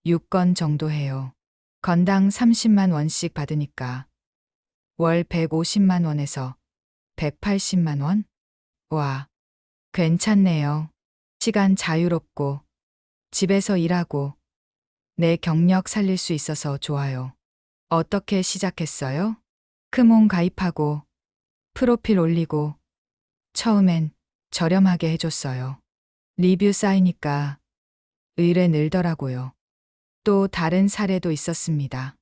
6건 정도 해요. 건당 30만 원씩 받으니까 월 150만 원에서 180만 원? 와, 괜찮네요. 시간 자유롭고 집에서 일하고 내 경력 살릴 수 있어서 좋아요. 어떻게 시작했어요? 크몬 가입하고 프로필 올리고 처음엔 저렴하게 해줬어요. 리뷰 쌓이니까 의뢰 늘더라고요. 또 다른 사례도 있었습니다.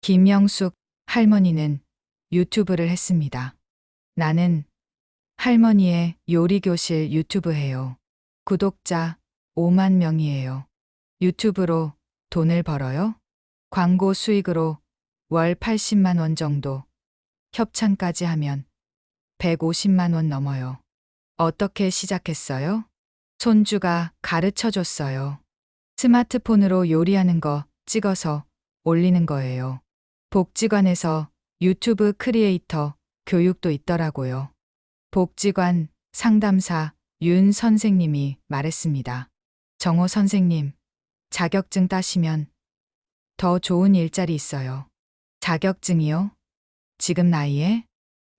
김영숙 할머니는 유튜브를 했습니다. 나는 할머니의 요리교실 유튜브 해요. 구독자 5만 명이에요. 유튜브로 돈을 벌어요? 광고 수익으로 월 80만 원 정도. 협찬까지 하면 150만 원 넘어요. 어떻게 시작했어요? 손주가 가르쳐 줬어요. 스마트폰으로 요리하는 거 찍어서 올리는 거예요. 복지관에서 유튜브 크리에이터 교육도 있더라고요. 복지관 상담사 윤 선생님이 말했습니다. 정호 선생님, 자격증 따시면 더 좋은 일자리 있어요. 자격증이요? 지금 나이에?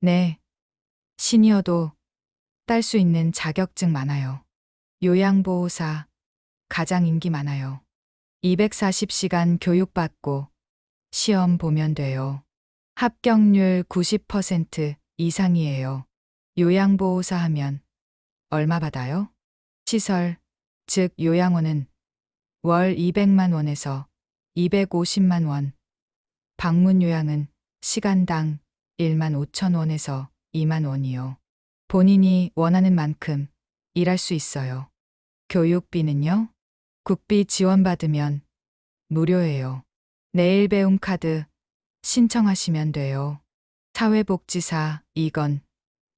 네. 시니어도 딸 수 있는 자격증 많아요. 요양보호사 가장 인기 많아요. 240시간 교육받고 시험 보면 돼요. 합격률 90% 이상이에요. 요양보호사 하면 얼마 받아요? 시설, 즉 요양원은 월 200만 원에서 250만 원. 방문 요양은 시간당 1만 5천 원에서 2만 원이요. 본인이 원하는 만큼 일할 수 있어요. 교육비는요? 국비 지원받으면 무료예요. 내일 배움 카드 신청하시면 돼요. 사회복지사 이건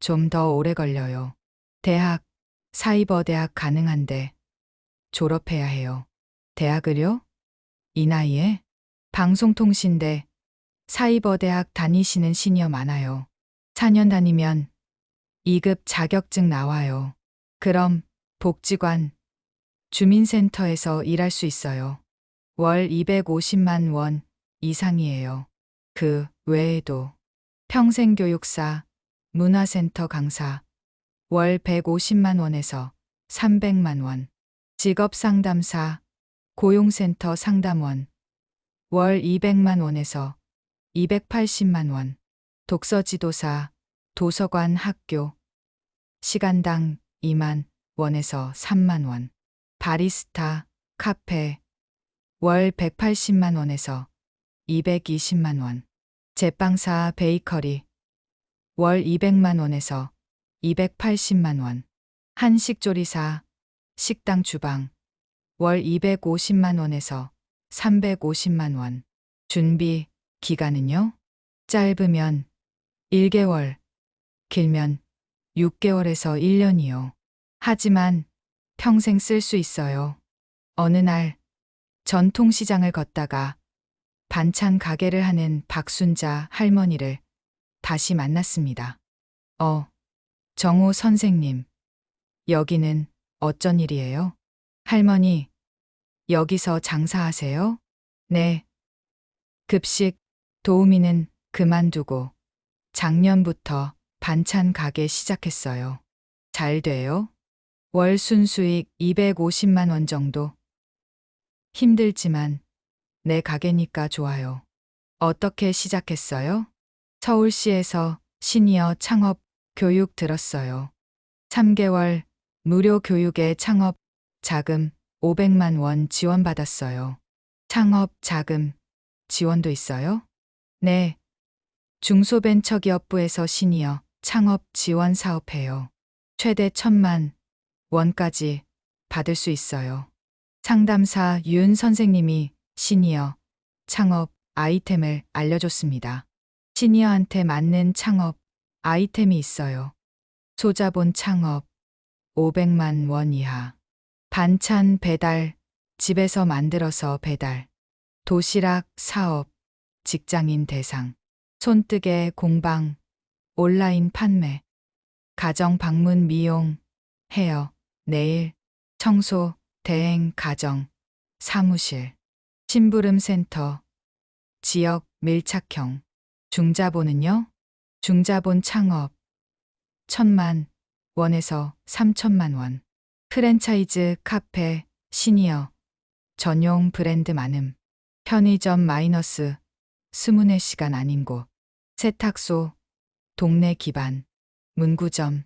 좀 더 오래 걸려요. 대학, 사이버대학 가능한데 졸업해야 해요. 대학을요? 이 나이에? 방송통신대, 사이버대학 다니시는 시니어 많아요. 4년 다니면 2급 자격증 나와요. 그럼 복지관, 주민센터에서 일할 수 있어요. 월 250만 원 이상이에요. 그 외에도 평생교육사, 문화센터 강사, 월 150만 원에서 300만 원. 직업상담사, 고용센터 상담원, 월 200만 원에서 280만 원. 독서지도사, 도서관 학교, 시간당 2만 원에서 3만 원. 바리스타, 카페, 월 180만 원에서 220만 원. 제빵사 베이커리, 월 200만 원에서 280만 원. 한식조리사, 식당 주방, 월 250만 원에서 350만 원. 준비 기간은요? 짧으면 1개월, 길면 6개월에서 1년이요. 하지만 평생 쓸 수 있어요. 어느 날 전통시장을 걷다가 반찬 가게를 하는 박순자 할머니를 다시 만났습니다. 정호 선생님, 여기는 어쩐 일이에요? 할머니, 여기서 장사하세요? 네. 급식 도우미는 그만두고 작년부터 반찬 가게 시작했어요. 잘 돼요? 월 순수익 250만 원 정도. 힘들지만 내 가게니까 좋아요. 어떻게 시작했어요? 서울시에서 시니어 창업 교육 들었어요. 3개월 무료 교육에 창업 자금 500만 원 지원받았어요. 창업 자금 지원도 있어요? 네. 중소벤처기업부에서 시니어 창업 지원 사업해요. 최대 1,000만 원까지 받을 수 있어요. 상담사 윤 선생님이 시니어 창업 아이템을 알려줬습니다. 시니어한테 맞는 창업 아이템이 있어요. 소자본 창업 500만 원 이하. 반찬 배달, 집에서 만들어서 배달. 도시락 사업, 직장인 대상. 손뜨개 공방, 온라인 판매. 가정 방문 미용, 헤어, 네일, 청소, 대행 가정, 사무실. 심부름 센터, 지역 밀착형. 중자본은요? 중자본 창업 1,000만 원에서 3천만 원. 프랜차이즈 카페, 시니어, 전용 브랜드 많음. 편의점 마이너스 24시간 아닌 곳. 세탁소, 동네 기반, 문구점,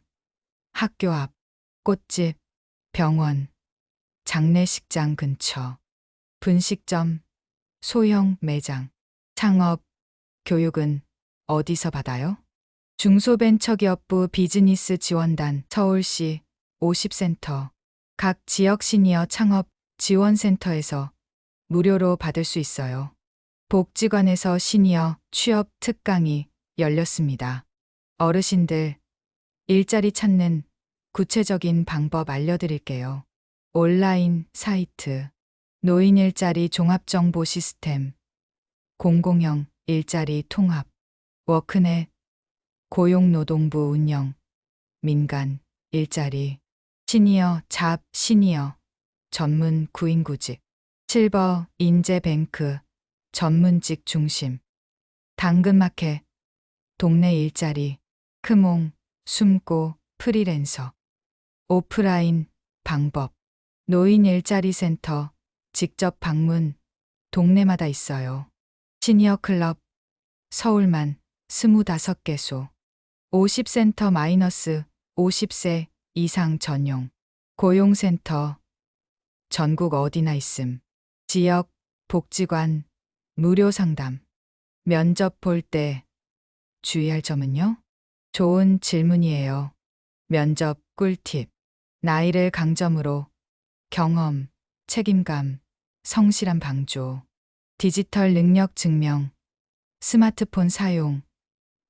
학교 앞, 꽃집, 병원, 장례식장 근처, 분식점, 소형 매장, 창업, 교육은 어디서 받아요? 중소벤처기업부 비즈니스 지원단 서울시 50센터, 각 지역 시니어 창업 지원센터에서 무료로 받을 수 있어요. 복지관에서 시니어 취업 특강이 열렸습니다. 어르신들 일자리 찾는 구체적인 방법 알려드릴게요. 온라인 사이트, 노인 일자리 종합정보 시스템, 공공형 일자리 통합, 워크넷, 고용노동부 운영, 민간 일자리, 시니어 잡 시니어, 전문 구인구직, 실버 인재뱅크, 전문직 중심, 당근마켓, 동네 일자리, 크몽, 숨고 프리랜서, 오프라인 방법, 노인 일자리 센터, 직접 방문, 동네마다 있어요. 시니어 클럽, 서울만 25개소, 50센터 마이너스 50세 이상 전용, 고용센터, 전국 어디나 있음, 지역, 복지관, 무료 상담, 면접 볼 때 주의할 점은요? 좋은 질문이에요. 면접 꿀팁, 나이를 강점으로 경험, 책임감, 성실한 방조, 디지털 능력 증명, 스마트폰 사용,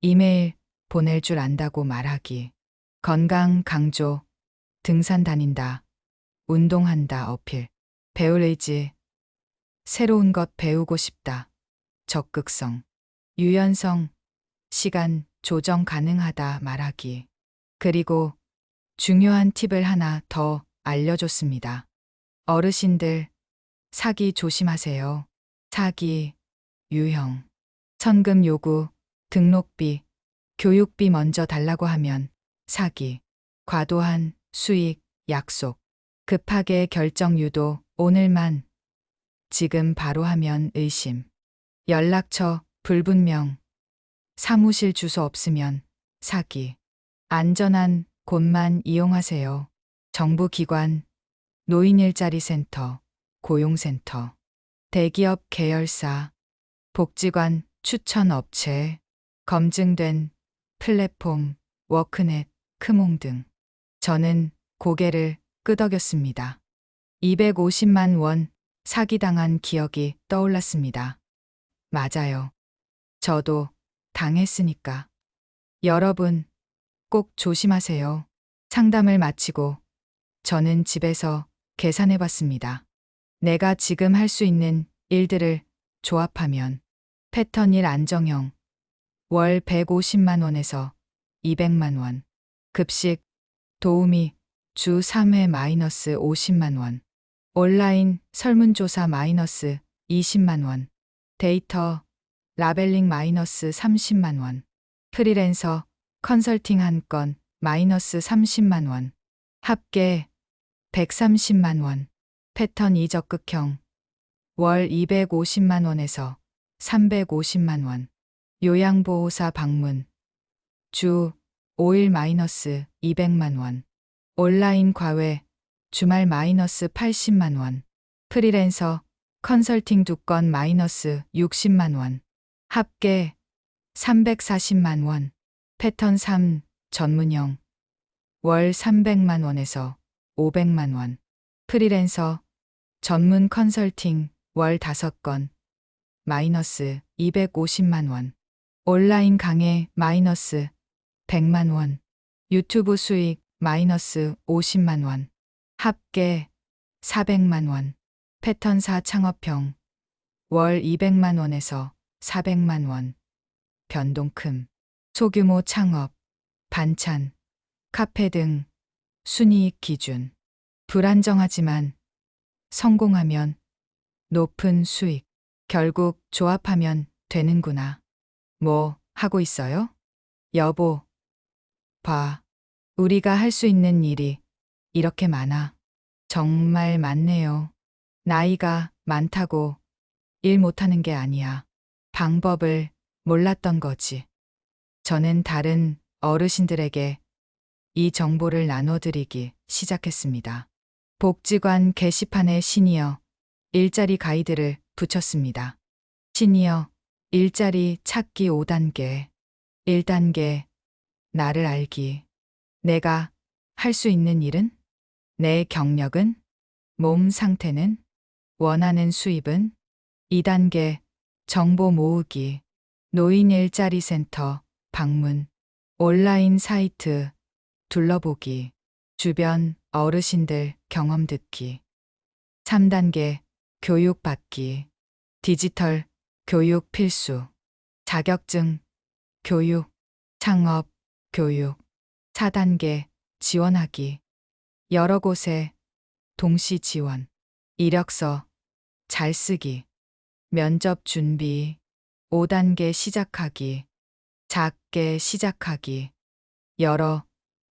이메일 보낼 줄 안다고 말하기, 건강 강조, 등산 다닌다, 운동한다 어필, 배울 의지, 새로운 것 배우고 싶다, 적극성, 유연성, 시간 조정 가능하다 말하기. 그리고 중요한 팁을 하나 더 알려줬습니다. 어르신들, 사기 조심하세요. 사기, 유형, 선금 요구, 등록비, 교육비 먼저 달라고 하면 사기, 과도한 수익, 약속, 급하게 결정 유도, 오늘만, 지금 바로 하면 의심, 연락처 불분명, 사무실 주소 없으면 사기, 안전한 곳만 이용하세요. 정부기관, 노인일자리센터, 고용센터, 대기업 계열사, 복지관 추천업체, 검증된 플랫폼, 워크넷, 크몽 등. 저는 고개를 끄덕였습니다. 250만 원 사기당한 기억이 떠올랐습니다. 맞아요. 저도 당했으니까. 여러분, 꼭 조심하세요. 상담을 마치고 저는 집에서 계산해 봤습니다. 내가 지금 할 수 있는 일들을 조합하면 패턴 1 안정형, 월 150만 원에서 200만 원, 급식, 도우미, 주 3회 마이너스 50만 원, 온라인 설문조사 마이너스 20만 원, 데이터, 라벨링 마이너스 30만 원, 프리랜서, 컨설팅 한 건 마이너스 30만 원, 합계 130만 원, 패턴 2 적극형, 월 250만 원에서 350만 원, 요양보호사 방문, 주 5일 마이너스 200만 원, 온라인 과외, 주말 마이너스 80만 원, 프리랜서, 컨설팅 2건 마이너스 60만 원, 합계 340만 원, 패턴 3 전문형, 월 300만 원에서 500만 원, 프리랜서, 전문 컨설팅, 월 5건, 마이너스 250만 원, 온라인 강의 마이너스 100만 원, 유튜브 수익 마이너스 50만 원, 합계 400만 원, 패턴 4 창업형, 월 200만 원에서 400만 원, 변동큼, 소규모 창업, 반찬, 카페 등 순이익 기준, 불안정하지만 성공하면 높은 수익, 결국 조합하면 되는구나. 뭐 하고 있어요? 여보, 봐. 우리가 할 수 있는 일이 이렇게 많아. 정말 많네요. 나이가 많다고 일 못하는 게 아니야. 방법을 몰랐던 거지. 저는 다른 어르신들에게 이 정보를 나눠드리기 시작했습니다. 복지관 게시판에 시니어 일자리 가이드를 붙였습니다. 시니어 일자리 찾기 5단계. 1단계 나를 알기. 내가 할 수 있는 일은? 내 경력은? 몸 상태는? 원하는 수입은? 2단계 정보 모으기. 노인 일자리 센터 방문. 온라인 사이트 둘러보기. 주변 어르신들 경험 듣기. 3단계 교육 받기. 디지털 교육 필수. 자격증 교육. 창업 교육. 4단계 지원하기. 여러 곳에 동시 지원. 이력서 잘 쓰기. 면접 준비. 5단계 시작하기. 작게 시작하기. 여러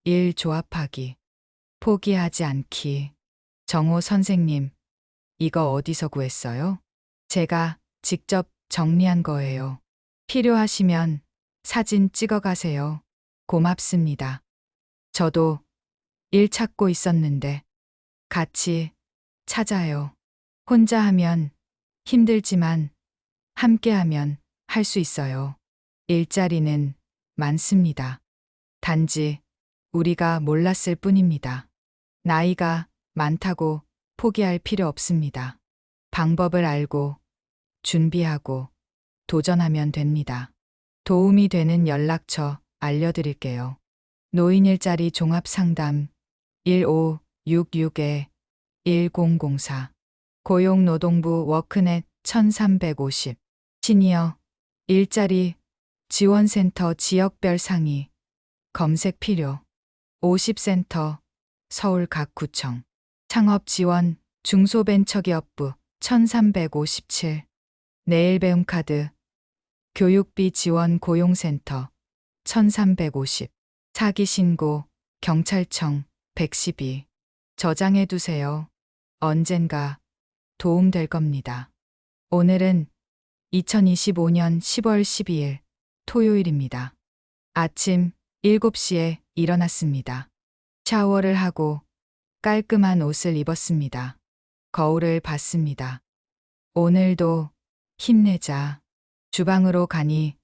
일 조합하기. 포기하지 않기. 정호 선생님, 이거 어디서 구했어요? 제가 직접 정리한 거예요. 필요하시면 사진 찍어 가세요. 고맙습니다. 저도 일 찾고 있었는데 같이 찾아요. 혼자 하면 힘들지만 함께하면 할 수 있어요. 일자리는 많습니다. 단지 우리가 몰랐을 뿐입니다. 나이가 많다고 포기할 필요 없습니다. 방법을 알고 준비하고 도전하면 됩니다. 도움이 되는 연락처 알려드릴게요. 노인 일자리 종합상담 1566-1004 고용노동부 워크넷 1350 시니어 일자리 지원센터 지역별 상위 검색 필요 50센터 서울 각 구청 창업 지원 중소벤처기업부 1357 내일 배움 카드 교육비 지원 고용센터 1350 사기 신고 경찰청 112 저장해 두세요. 언젠가 도움 될 겁니다. 오늘은 2025년 10월 12일 토요일입니다. 아침 7시에 일어났습니다. 샤워를 하고 깔끔한 옷을 입었습니다. 거울을 봤습니다. 오늘도 힘내자. 주방으로 가니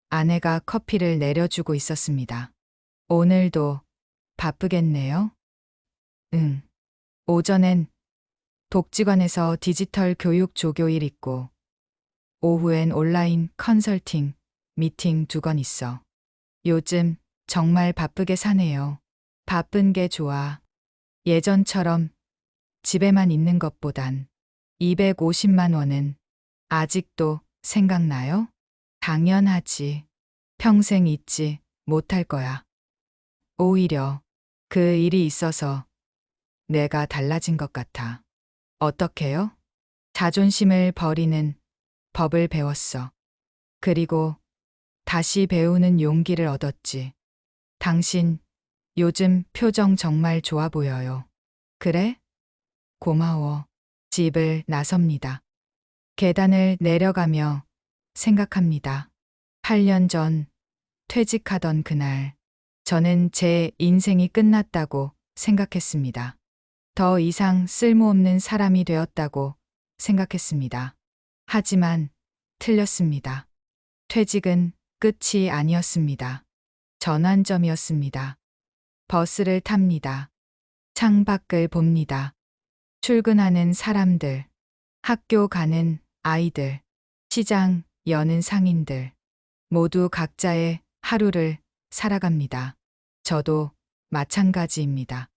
아내가 커피를 내려주고 있었습니다. 오늘도 바쁘겠네요? 응. 오전엔 복지관에서 디지털 교육 조교일 있고 오후엔 온라인 컨설팅 미팅 2건 있어. 요즘 정말 바쁘게 사네요. 바쁜 게 좋아. 예전처럼 집에만 있는 것보단 250만 원은 아직도 생각나요? 당연하지. 평생 잊지 못할 거야. 오히려 그 일이 있어서 내가 달라진 것 같아. 어떻게요? 자존심을 버리는 법을 배웠어. 그리고 다시 배우는 용기를 얻었지. 당신 요즘 표정 정말 좋아 보여요. 그래? 고마워. 집을 나섭니다. 계단을 내려가며 생각합니다. 8년 전 퇴직하던 그날, 저는 제 인생이 끝났다고 생각했습니다. 더 이상 쓸모없는 사람이 되었다고 생각했습니다. 하지만 틀렸습니다. 퇴직은 끝이 아니었습니다. 전환점이었습니다. 버스를 탑니다. 창밖을 봅니다. 출근하는 사람들, 학교 가는 아이들, 시장 여는 상인들, 모두 각자의 하루를 살아갑니다. 저도 마찬가지입니다.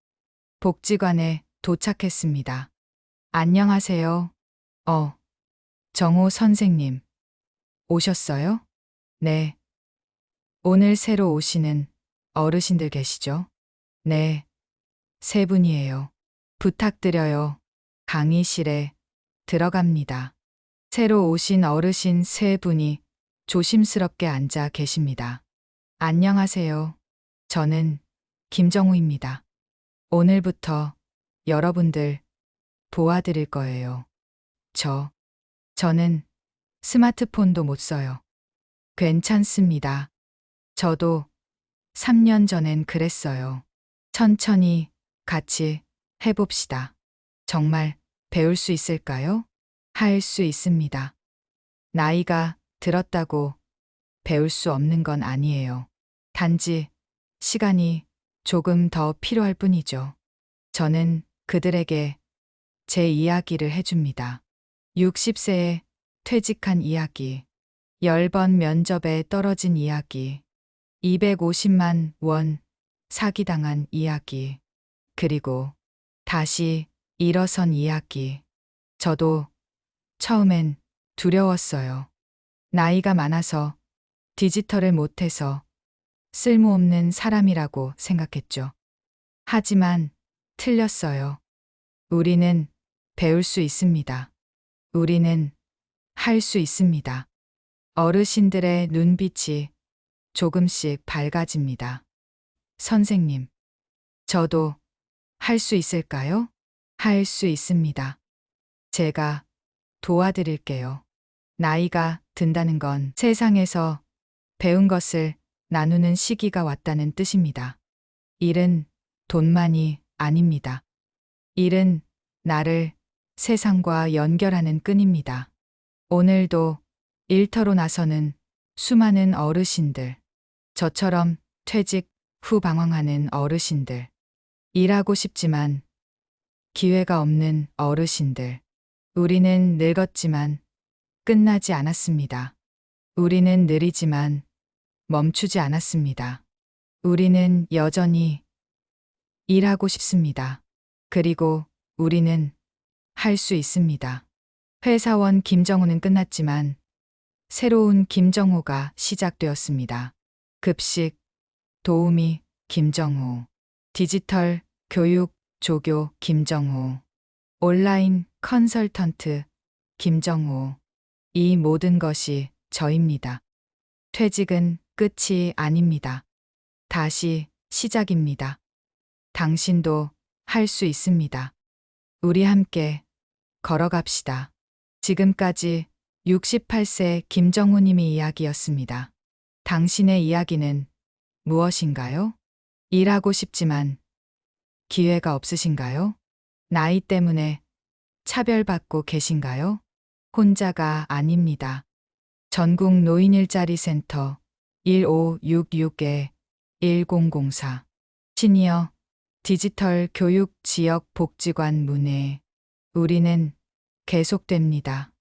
복지관에 도착했습니다. 안녕하세요. 정호 선생님. 오셨어요? 네. 오늘 새로 오시는 어르신들 계시죠? 네. 3분이에요. 부탁드려요. 강의실에 들어갑니다. 새로 오신 어르신 3분이 조심스럽게 앉아 계십니다. 안녕하세요. 저는 김정우입니다. 오늘부터 여러분들 도와드릴 거예요. 저는 스마트폰도 못 써요. 괜찮습니다. 저도 3년 전엔 그랬어요. 천천히 같이 해봅시다. 정말 배울 수 있을까요? 할 수 있습니다. 나이가 들었다고 배울 수 없는 건 아니에요. 단지 시간이 조금 더 필요할 뿐이죠. 저는 그들에게 제 이야기를 해줍니다. 60세에 퇴직한 이야기, 10번 면접에 떨어진 이야기, 250만 원 사기당한 이야기, 그리고 다시 일어선 이야기. 저도 처음엔 두려웠어요. 나이가 많아서 디지털을 못해서 쓸모없는 사람이라고 생각했죠. 하지만 틀렸어요. 우리는 배울 수 있습니다. 우리는 할 수 있습니다. 어르신들의 눈빛이 조금씩 밝아집니다. 선생님, 저도 할 수 있을까요? 할 수 있습니다. 제가 도와드릴게요. 나이가 든다는 건 세상에서 배운 것을 나누는 시기가 왔다는 뜻입니다. 일은 돈만이 아닙니다. 일은 나를 세상과 연결하는 끈입니다. 오늘도 일터로 나서는 수많은 어르신들, 저처럼 퇴직 후 방황하는 어르신들, 일하고 싶지만 기회가 없는 어르신들, 우리는 늙었지만 끝나지 않았습니다. 우리는 느리지만 멈추지 않았습니다. 우리는 여전히 일하고 싶습니다. 그리고 우리는 할 수 있습니다. 회사원 김정우는 끝났지만 새로운 김정우가 시작되었습니다. 급식, 도우미 김정우, 디지털 교육 조교 김정우, 온라인 컨설턴트 김정우. 이 모든 것이 저입니다. 퇴직은 끝이 아닙니다. 다시 시작입니다. 당신도 할 수 있습니다. 우리 함께 걸어갑시다. 지금까지 68세 김정우님의 이야기였습니다. 당신의 이야기는 무엇인가요? 일하고 싶지만 기회가 없으신가요? 나이 때문에 차별받고 계신가요? 혼자가 아닙니다. 전국 노인 일자리 센터 1566-1004 시니어 디지털 교육 지역 복지관 문의. 우리는 계속됩니다.